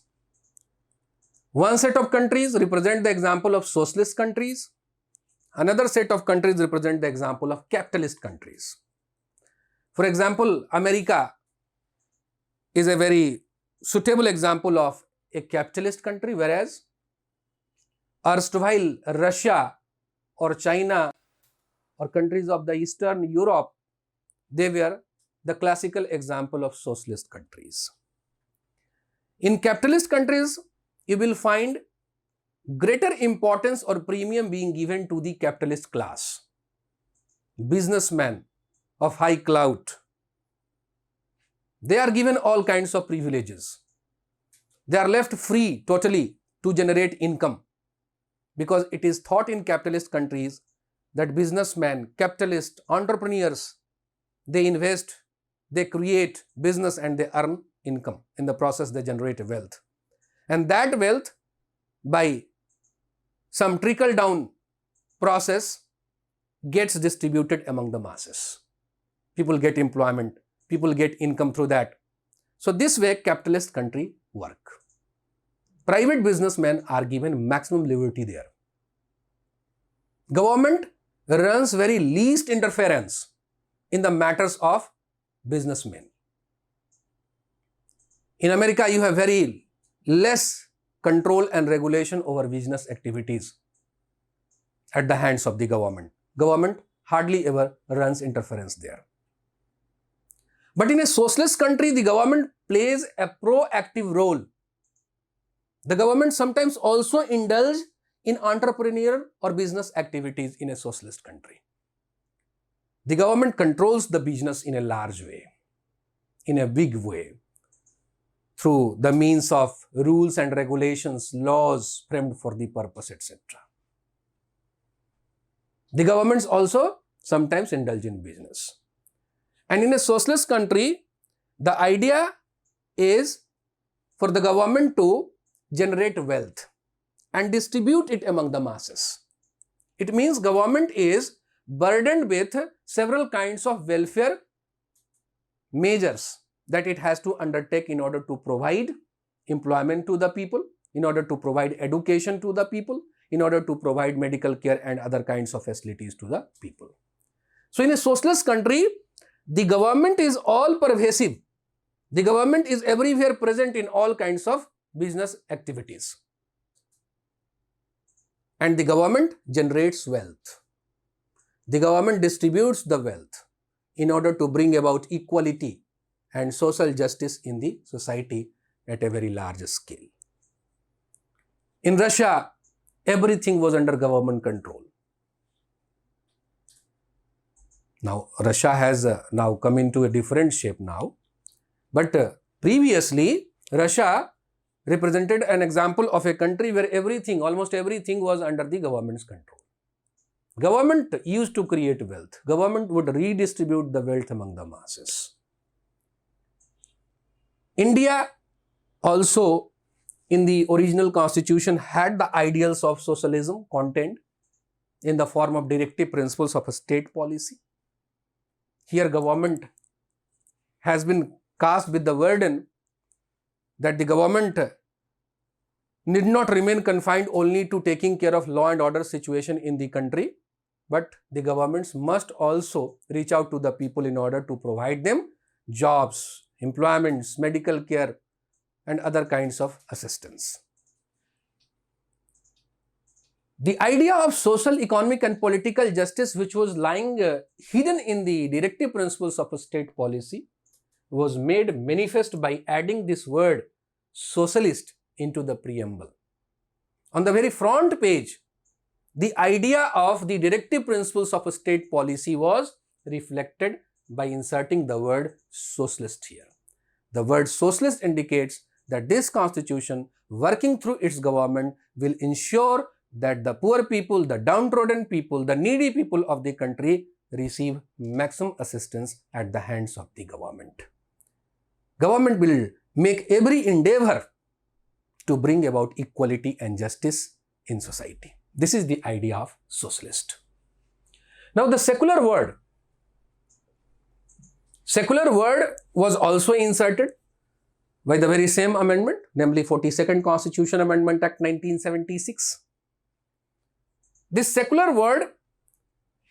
One set of countries represent the example of socialist countries. Another set of countries represent the example of capitalist countries. For example, America is a very suitable example of a capitalist country, whereas erstwhile Russia or China or countries of the Eastern Europe, they were the classical example of socialist countries. In capitalist countries, you will find greater importance or premium being given to the capitalist class, businessmen of high clout. They are given all kinds of privileges. They are left free totally to generate income, because it is thought in capitalist countries that businessmen, capitalists, entrepreneurs, they invest, they create business and they earn income. In the process, they generate wealth. And that wealth, by some trickle-down process, gets distributed among the masses. People get employment, people get income through that. So this way, capitalist country work. Private businessmen are given maximum liberty there. Government runs very least interference in the matters of businessmen. In America, you have very less control and regulation over business activities at the hands of the government. Government hardly ever runs interference there. But in a socialist country, the government plays a proactive role. The government sometimes also indulge in entrepreneurial or business activities in a socialist country. The government controls the business in a large way, in a big way, through the means of rules and regulations, laws framed for the purpose, etc. The governments also sometimes indulge in business. And in a socialist country, the idea is for the government to generate wealth and distribute it among the masses. It means government is burdened with several kinds of welfare measures that it has to undertake in order to provide employment to the people, in order to provide education to the people, in order to provide medical care and other kinds of facilities to the people. So in a socialist country, the government is all pervasive. The government is everywhere present in all kinds of business activities. And the government generates wealth. The government distributes the wealth in order to bring about equality and social justice in the society at a very large scale. In Russia, everything was under government control. Now, Russia has now come into a different shape now, but previously, Russia represented an example of a country where everything, almost everything was under the government's control. Government used to create wealth. Government would redistribute the wealth among the masses. India also in the original constitution had the ideals of socialism contained in the form of directive principles of a state policy. Here government has been cast with the burden that the government need not remain confined only to taking care of law and order situation in the country, but the governments must also reach out to the people in order to provide them jobs, employments, medical care and other kinds of assistance. The idea of social, economic and political justice, which was lying hidden in the directive principles of a state policy, was made manifest by adding this word socialist into the preamble. on the very front page, the idea of the directive principles of a state policy was reflected by inserting the word socialist here. The word socialist indicates that this constitution, working through its government, will ensure that the poor people, the downtrodden people, the needy people of the country receive maximum assistance at the hands of the government. Government will make every endeavor to bring about equality and justice in society. This is the idea of socialist. Now the secular word was also inserted by the very same amendment, namely 42nd Constitution Amendment Act 1976. This secular word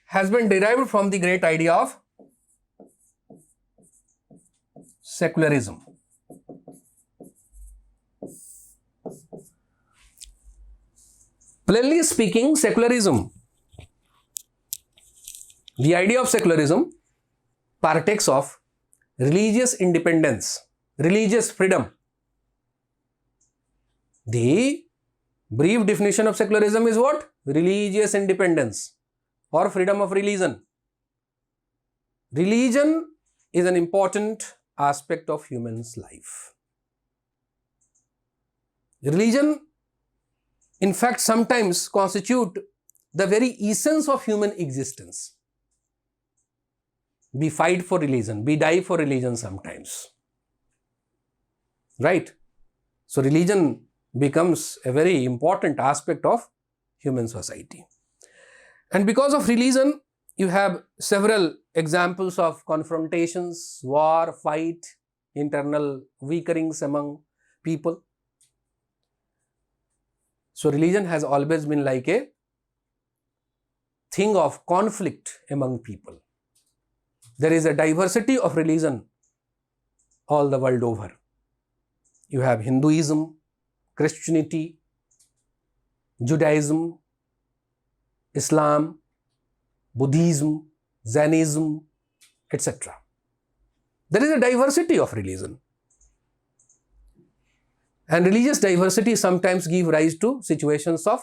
has been derived from the great idea of secularism. Plainly speaking, secularism, the idea of secularism partakes of religious independence, religious freedom. The brief definition of secularism is what? Religious independence or freedom of religion. Religion is an important aspect of human's life. Religion, in fact, sometimes constitute the very essence of human existence. We fight for religion, we die for religion sometimes. Right? So religion becomes a very important aspect of human society. And because of religion, you have several examples of confrontations, war, fight, internal weakerings among people. So religion has always been like a thing of conflict among people. There is a diversity of religion all the world over. You have Hinduism, Christianity, Judaism, Islam, Buddhism, Jainism, etc. There is a diversity of religion. And religious diversity sometimes gives rise to situations of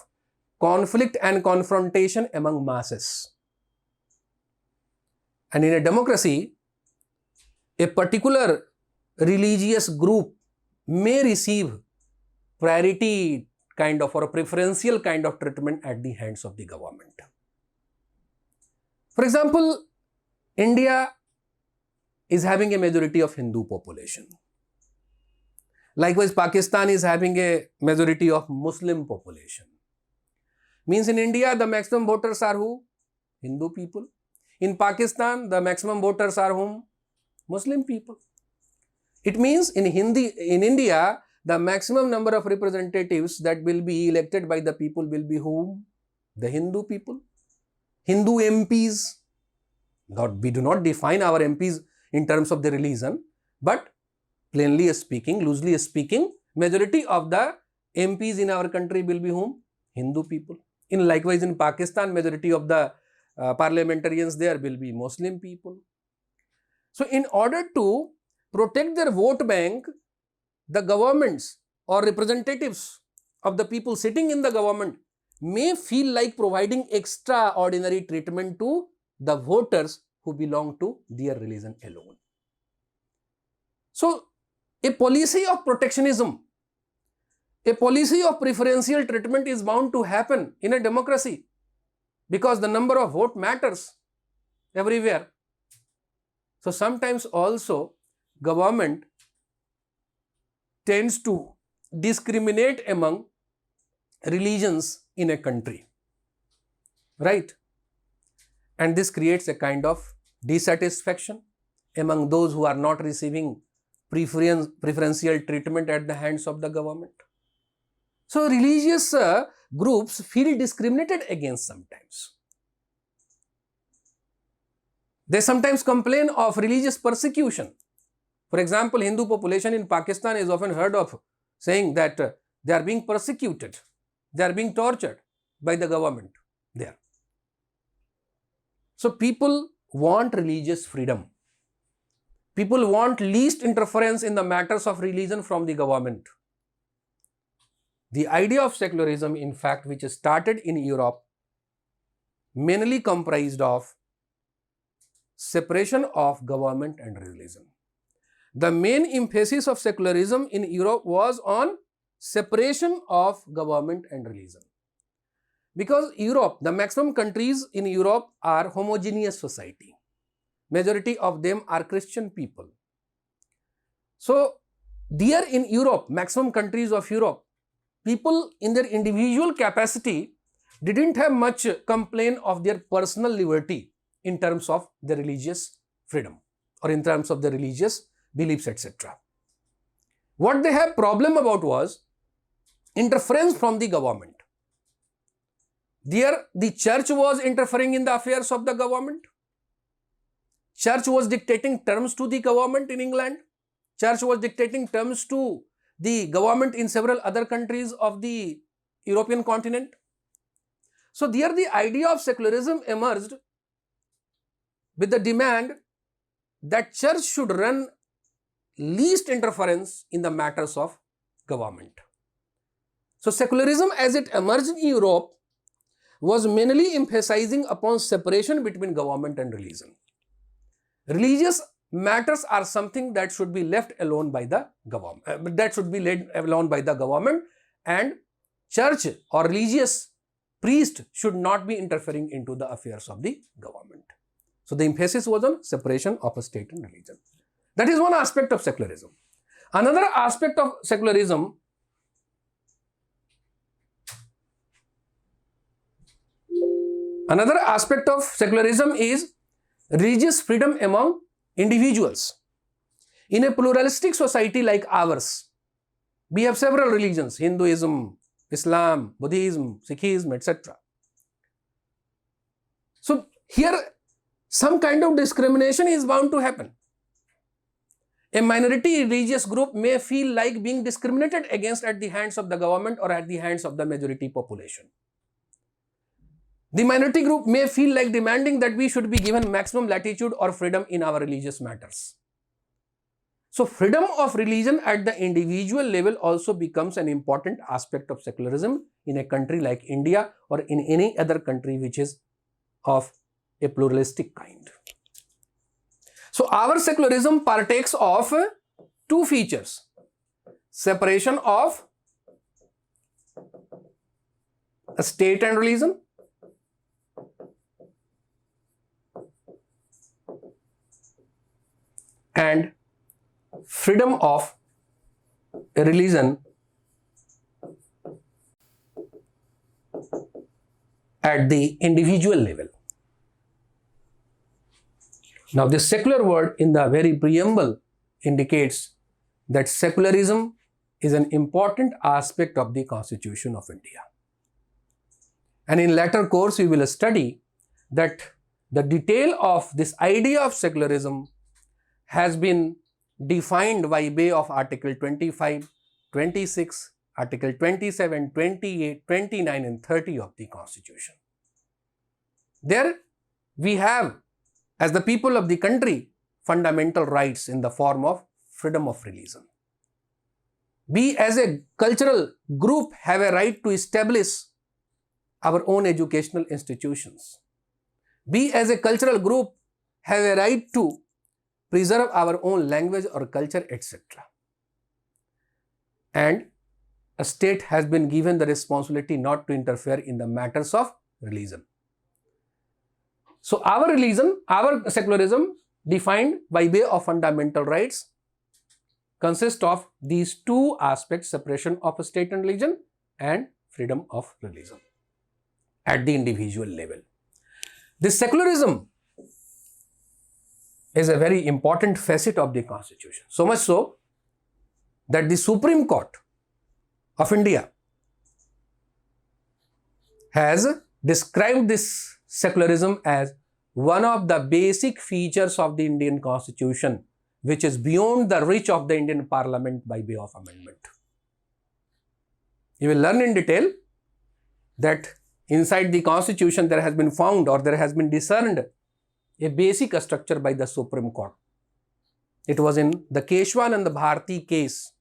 conflict and confrontation among masses. And in a democracy, a particular religious group may receive priority kind of or a preferential kind of treatment at the hands of the government. For example, India is having a majority of Hindu population. Likewise, Pakistan is having a majority of Muslim population. Means in India, the maximum voters are who? Hindu people. In Pakistan, the maximum voters are whom? Muslim people. It means in India, the maximum number of representatives that will be elected by the people will be whom? The Hindu people. Hindu MPs. We do not define our MPs in terms of the religion, but plainly speaking, loosely speaking, majority of the MPs in our country will be whom? Hindu people. Likewise, in Pakistan, majority of the parliamentarians there will be Muslim people. So, in order to protect their vote bank, the governments or representatives of the people sitting in the government may feel like providing extraordinary treatment to the voters who belong to their religion alone. So, a policy of protectionism, a policy of preferential treatment is bound to happen in a democracy because the number of vote matters everywhere. So, sometimes also government tends to discriminate among religions in a country, right? And this creates a kind of dissatisfaction among those who are not receiving preferential treatment at the hands of the government. So, religious groups feel discriminated against sometimes. They sometimes complain of religious persecution. For example, Hindu population in Pakistan is often heard of saying that they are being persecuted, they are being tortured by the government there. So, people want religious freedom. People want least interference in the matters of religion from the government. the idea of secularism, in fact, which started in Europe, mainly comprised of separation of government and religion. The main emphasis of secularism in Europe was on separation of government and religion. Because Europe, the maximum countries in Europe are homogeneous society. Majority of them are Christian people. So, there in Europe, maximum countries of Europe, people in their individual capacity didn't have much complaint of their personal liberty in terms of their religious freedom or in terms of their religious beliefs, etc. What they have problem about was interference from the government. There, the church was interfering in the affairs of the government. Church was dictating terms to the government in England. Church was dictating terms to the government in several other countries of the European continent. So, there the idea of secularism emerged with the demand that church should run least interference in the matters of government. So, secularism as it emerged in Europe was mainly emphasizing upon separation between government and religion. Religious matters are something that should be left alone by the government, and church or religious priest should not be interfering into the affairs of the government. So, the emphasis was on separation of a state and religion. That is one aspect of secularism. Another aspect of secularism is religious freedom among individuals. In a pluralistic society like ours, we have several religions: Hinduism, Islam, Buddhism, Sikhism, etc. So, here some kind of discrimination is bound to happen. A minority religious group may feel like being discriminated against at the hands of the government or at the hands of the majority population. The minority group may feel like demanding that we should be given maximum latitude or freedom in our religious matters. So, freedom of religion at the individual level also becomes an important aspect of secularism in a country like India or in any other country which is of a pluralistic kind. So, our secularism partakes of two features: separation of a state and religion, and freedom of a religion at the individual level. Now, this secular word in the very preamble indicates that secularism is an important aspect of the Constitution of India. And in later course, we will study that the detail of this idea of secularism has been defined by way of Article 25, 26, Article 27, 28, 29 and 30 of the Constitution. There we have, as the people of the country, fundamental rights in the form of freedom of religion. We as a cultural group have a right to establish our own educational institutions. We as a cultural group have a right to preserve our own language or culture, etc. And a state has been given the responsibility not to interfere in the matters of religion. So, our religion, our secularism defined by way of fundamental rights consists of these two aspects: separation of state and religion and freedom of religion at the individual level. This secularism is a very important facet of the Constitution. So much so that the Supreme Court of India has described this secularism as one of the basic features of the Indian Constitution, which is beyond the reach of the Indian Parliament by way of amendment. You will learn in detail that inside the Constitution there has been found or there has been discerned a basic structure by the Supreme Court. It was in the Keshwanand Bharti case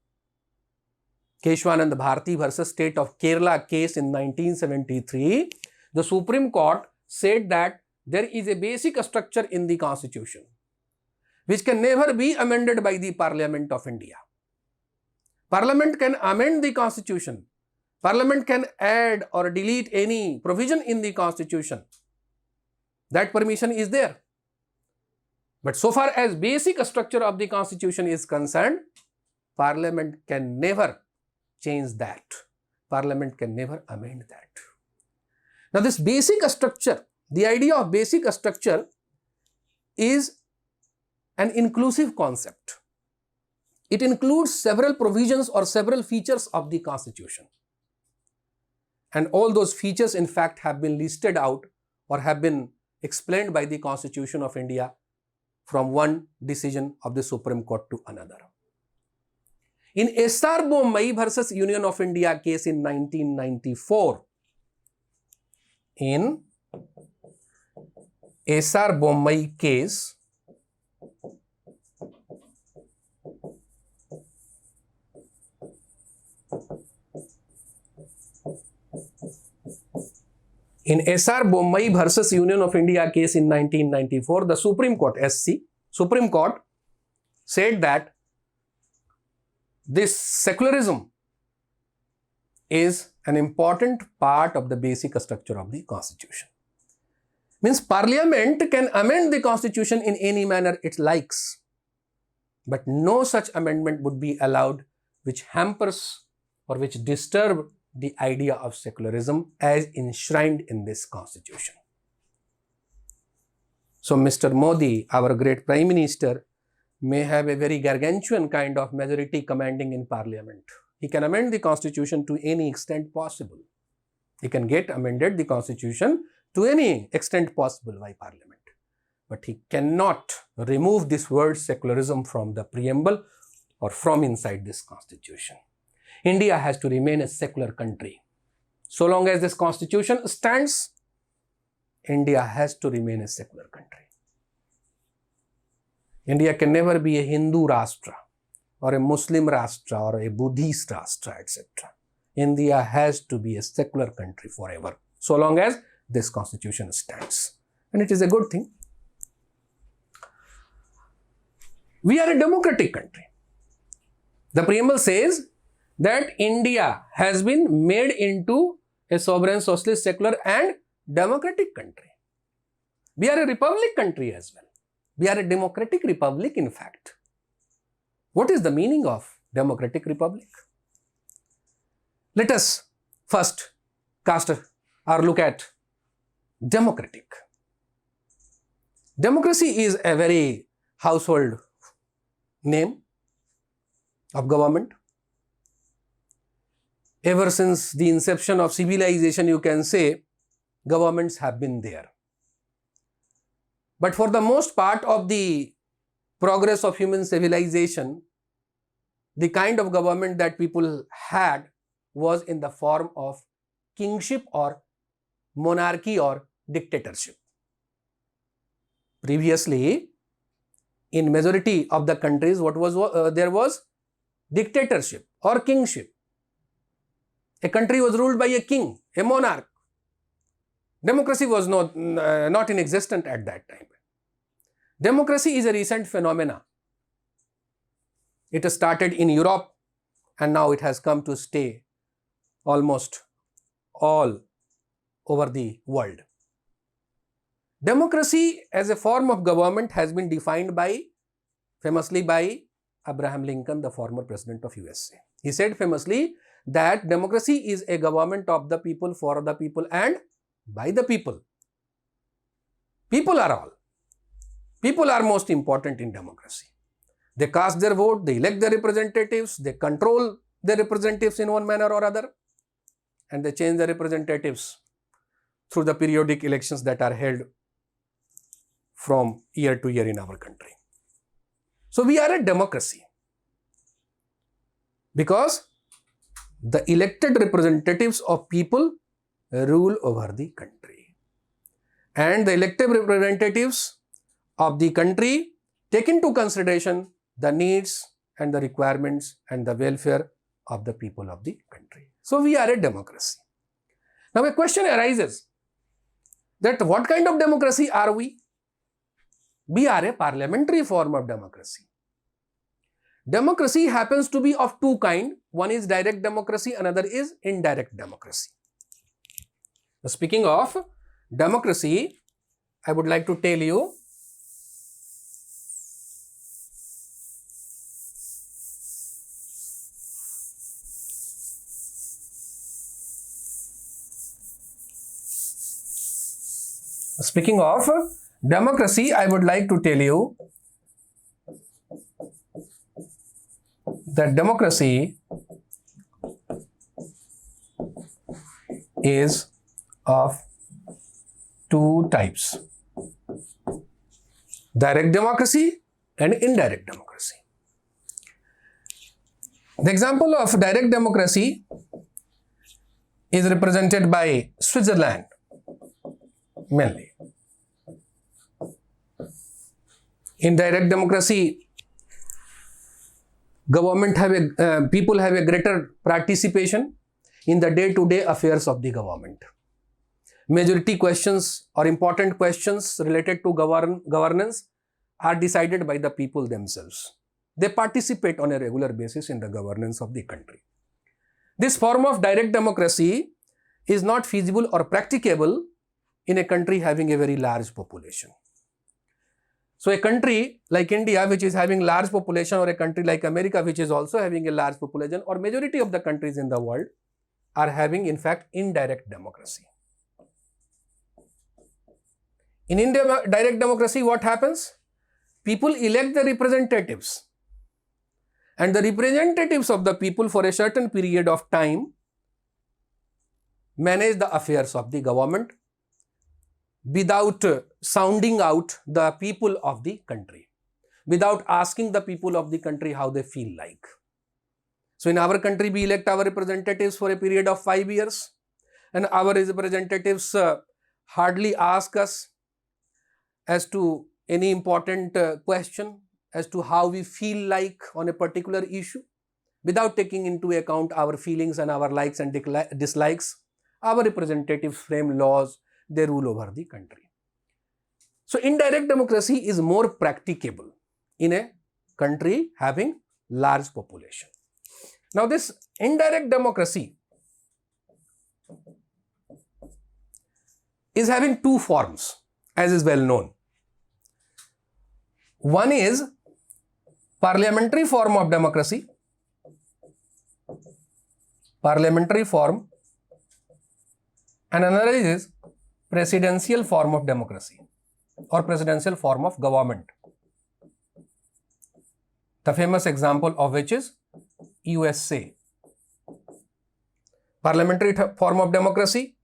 Keshwanand Bharti versus State of Kerala case in 1973, the Supreme Court said that there is a basic structure in the Constitution which can never be amended by the Parliament of India. Parliament can amend the Constitution. Parliament can add or delete any provision in the Constitution. That permission is there. But so far as basic structure of the Constitution is concerned, Parliament can never change that. Parliament can never amend that. Now this basic structure, the idea of basic structure is an inclusive concept. It includes several provisions or several features of the Constitution. And all those features in fact have been listed out or have been explained by the Constitution of India from one decision of the Supreme Court to another. In S.R. Bommai versus Union of India case in 1994, in S.R. Bommai case, in S.R. Bommai versus Union of India case in 1994, the Supreme Court, Supreme Court said that this secularism is an important part of the basic structure of the Constitution. Means Parliament can amend the Constitution in any manner it likes, but no such amendment would be allowed which hampers or which disturb the idea of secularism as enshrined in this Constitution. So Mr. Modi, our great Prime Minister, may have a very gargantuan kind of majority commanding in Parliament. He can amend the Constitution to any extent possible. He can get amended the Constitution to any extent possible by Parliament. But he cannot remove this word secularism from the preamble or from inside this Constitution. India has to remain a secular country. So long as this Constitution stands, India has to remain a secular country. India can never be a Hindu Rashtra or a Muslim Rashtra or a Buddhist Rashtra, etc. India has to be a secular country forever, so long as this Constitution stands. And it is a good thing. We are a democratic country. The preamble says that India has been made into a sovereign, socialist, secular and democratic country. We are a republic country as well. We are a democratic republic in fact. What is the meaning of democratic republic? Let us first cast or look at democratic. Democracy is a very household name of government. Ever since the inception of civilization, you can say, governments have been there. But for the most part of the progress of human civilization, the kind of government that people had was in the form of kingship or monarchy or dictatorship. Previously, in majority of the countries, there was dictatorship or kingship. A country was ruled by a king, a monarch. Democracy was not in existence at that time. Democracy is a recent phenomena. It started in Europe and now it has come to stay almost all over the world. Democracy as a form of government has been defined famously by Abraham Lincoln, the former president of USA. He said famously that democracy is a government of the people, for the people and by the people. People are all. People are most important in democracy. They cast their vote, they elect their representatives, they control their representatives in one manner or other, and they change the representatives through the periodic elections that are held from year to year in our country. So we are a democracy because the elected representatives of people rule over the country. And the elected representatives of the country take into consideration the needs and the requirements and the welfare of the people of the country. So we are a democracy. Now a question arises that what kind of democracy are we? We are a parliamentary form of democracy. Democracy happens to be of two kinds. One is direct democracy, another is indirect democracy. Now, speaking of democracy, I would like to tell you that democracy is of two types: direct democracy and indirect democracy. The example of direct democracy is represented by Switzerland mainly. In direct democracy, people have a greater participation in the day-to-day affairs of the government. Majority questions or important questions related to governance are decided by the people themselves. They participate on a regular basis in the governance of the country. This form of direct democracy is not feasible or practicable in a country having a very large population. So a country like India, which is having large population, or a country like America, which is also having a large population, or majority of the countries in the world are having, in fact, indirect democracy. In India, direct democracy, what happens? People elect the representatives, and the representatives of the people for a certain period of time manage the affairs of the government without sounding out the people of the country, without asking the people of the country how they feel like. So in our country, we elect our representatives for a period of 5 years, and our representatives hardly ask us as to any important question as to how we feel like on a particular issue, without taking into account our feelings and our likes and dislikes. Our representatives frame laws, they rule over the country. So indirect democracy is more practicable in a country having large population. Now this indirect democracy is having two forms, as is well known. One is parliamentary form of democracy, parliamentary form, and another is presidential form of democracy or presidential form of government. The famous example of which is USA. Parliamentary form of democracy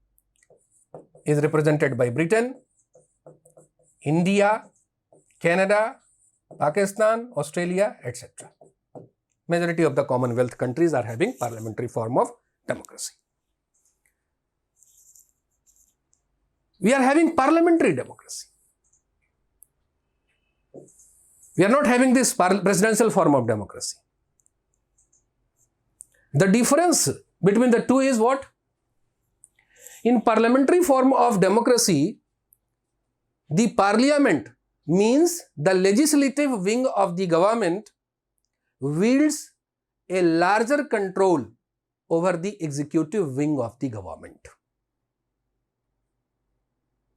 is represented by Britain, India, Canada, Pakistan, Australia, etc. Majority of the Commonwealth countries are having parliamentary form of democracy. We are having parliamentary democracy. We are not having this presidential form of democracy. The difference between the two is what? In parliamentary form of democracy, the parliament means the legislative wing of the government wields a larger control over the executive wing of the government.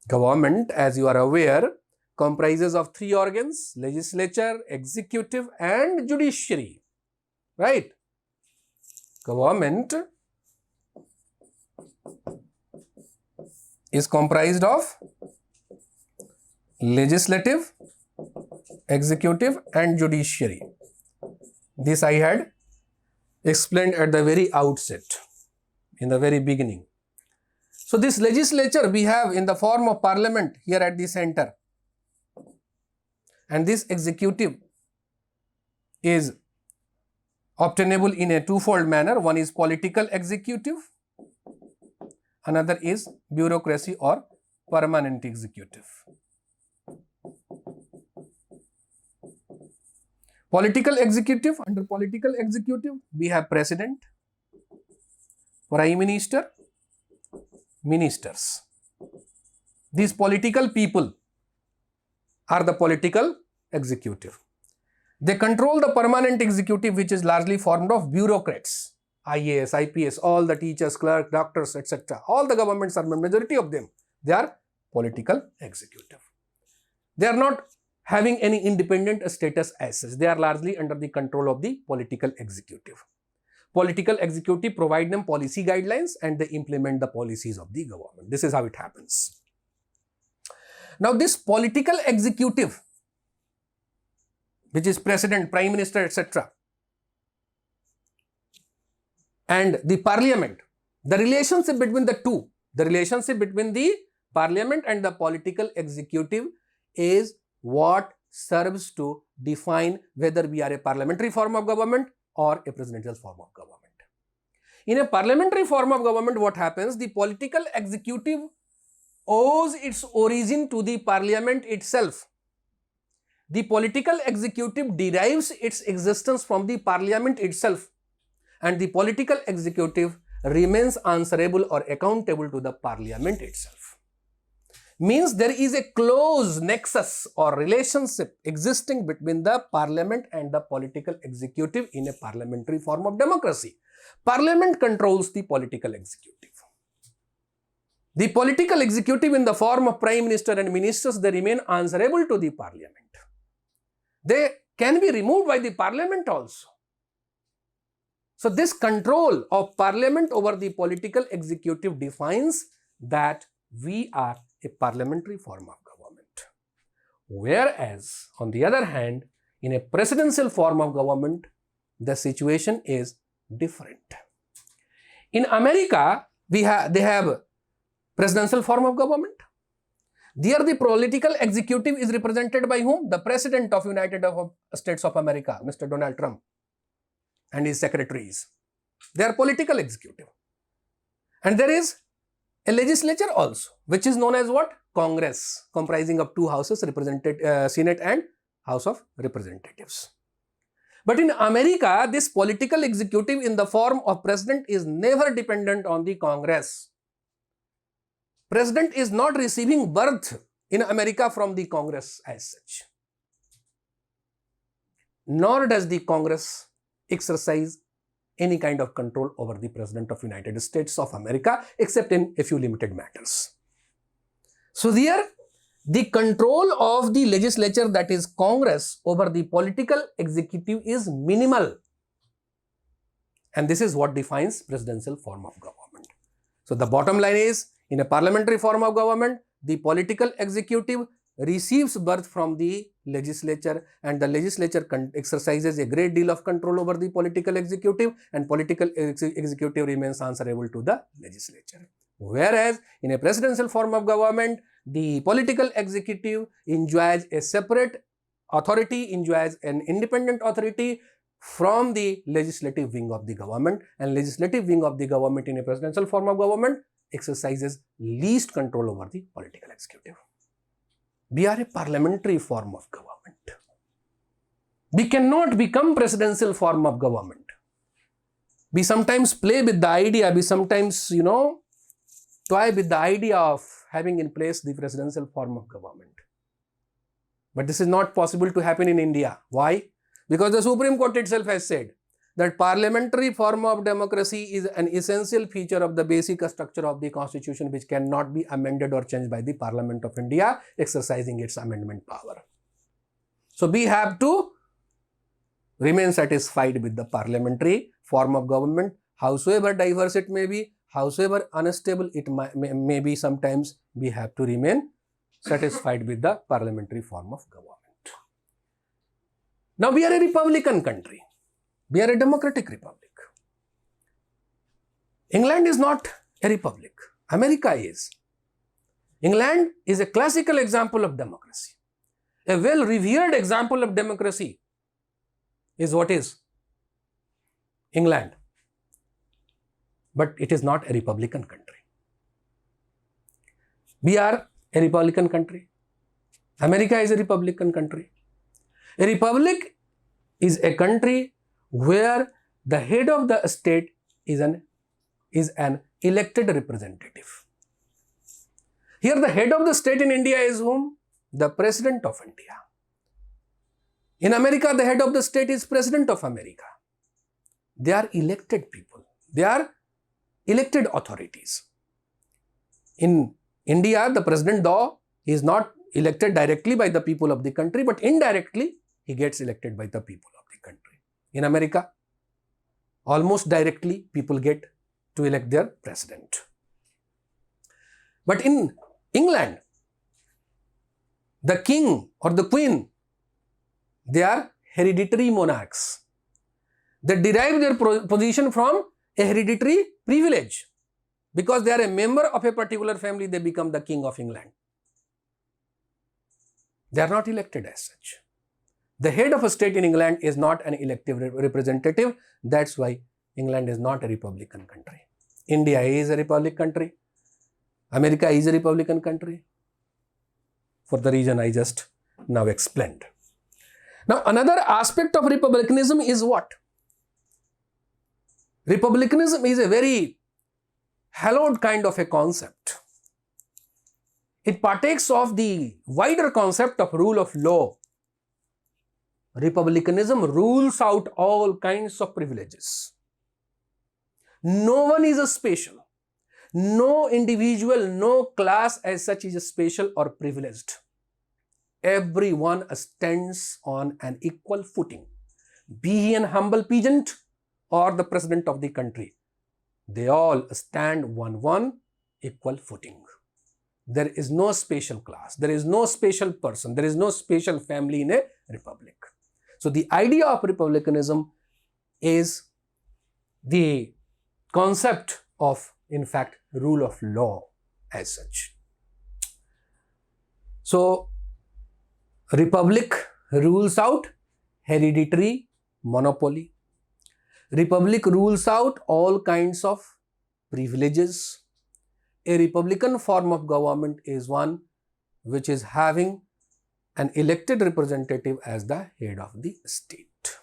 Government, as you are aware, comprises of three organs: legislature, executive, and judiciary. Right? Government is comprised of legislative, executive, and judiciary. This I had explained at the very outset, in the very beginning. So this legislature we have in the form of parliament here at the center, and this executive is obtainable in a twofold manner. One is political executive, another is bureaucracy or permanent executive. Political executive, under political executive we have president, Prime Minister, ministers. These political people are the political executive. They control the permanent executive, which is largely formed of bureaucrats, IAS, IPS, all the teachers, clerks, doctors, etc. All the government servants, majority of them, they are political executive. They are not having any independent status as such. They are largely under the control of the political executive. Political executive provide them policy guidelines and they implement the policies of the government. This is how it happens. Now, this political executive, which is president, prime minister, etc., and the parliament, the relationship between the two, the relationship between the parliament and the political executive is what serves to define whether we are a parliamentary form of government or a presidential form of government. In a parliamentary form of government, what happens? The political executive owes its origin to the parliament itself. The political executive derives its existence from the parliament itself, and the political executive remains answerable or accountable to the parliament itself. Means there is a close nexus or relationship existing between the parliament and the political executive in a parliamentary form of democracy. Parliament controls the political executive. The political executive in the form of prime minister and ministers, they remain answerable to the parliament. They can be removed by the parliament also. So, this control of parliament over the political executive defines that we are a parliamentary form of government. Whereas, on the other hand, in a presidential form of government, the situation is different. In America, they have presidential form of government. There the political executive is represented by whom? The President of United States of America, Mr. Donald Trump, and his secretaries. They are political executive. And there is a legislature also, which is known as what? Congress, comprising of two houses, Senate and House of Representatives. But in America, this political executive in the form of president is never dependent on the Congress. President is not receiving birth in America from the Congress as such. Nor does the Congress exercise any kind of control over the President of United States of America, except in a few limited matters. So there, the control of the legislature, that is Congress, over the political executive is minimal. And this is what defines presidential form of government. So the bottom line is, in a parliamentary form of government, the political executive receives birth from the legislature, and the legislature exercises a great deal of control over the political executive, and political executive remains answerable to the legislature. Whereas in a presidential form of government, the political executive enjoys a separate authority, enjoys an independent authority from the legislative wing of the government, and legislative wing of the government in a presidential form of government exercises least control over the political executive. We are a parliamentary form of government. We cannot become presidential form of government. We sometimes play with the idea, we sometimes, toy with the idea of having in place the presidential form of government. But this is not possible to happen in India. Why? Because the Supreme Court itself has said that parliamentary form of democracy is an essential feature of the basic structure of the constitution, which cannot be amended or changed by the Parliament of India exercising its amendment power. So we have to remain satisfied with the parliamentary form of government, howsoever diverse it may be, howsoever unstable it may be. Sometimes we have to remain satisfied with the parliamentary form of government. Now we are a republican country. We are a democratic republic. England is not a republic. America is. England is a classical example of democracy. A well-revered example of democracy is what is England. But it is not a republican country. We are a republican country. America is a republican country. A republic is a country where the head of the state is an is an elected representative. Here the head of the state in India is whom? The President of India. In America, the head of the state is President of America. They are elected people. They are elected authorities. In India, the President, though, is not elected directly by the people of the country, but indirectly, he gets elected by the people of the country. In America, almost directly, people get to elect their president. But in England, the king or the queen, they are hereditary monarchs. They derive their position from a hereditary privilege. Because they are a member of a particular family, they become the king of England. They are not elected as such. The head of a state in England is not an elective representative. That's why England is not a republican country. India is a republic country. America is a republican country. For the reason I just now explained. Now, another aspect of republicanism is what? Republicanism is a very hallowed kind of a concept. It partakes of the wider concept of rule of law. Republicanism rules out all kinds of privileges. No one is a special. No individual, no class as such is a special or privileged. Everyone stands on an equal footing. Be he an humble peasant or the president of the country. They all stand on one equal footing. There is no special class. There is no special person. There is no special family in a republic. So the idea of republicanism is the concept of, in fact, rule of law as such. So, republic rules out hereditary monopoly. Republic rules out all kinds of privileges. A republican form of government is one which is having an elected representative as the head of the state.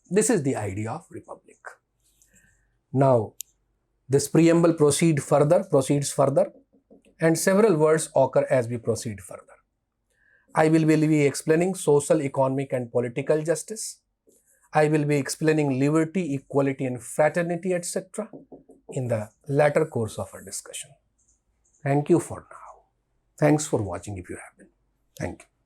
This is the idea of republic. Now, this preamble proceeds further, and several words occur as we proceed further. I will be explaining social, economic and political justice. I will be explaining liberty, equality and fraternity, etc. in the latter course of our discussion. Thank you for now. Thanks for watching if you have been. Thank you.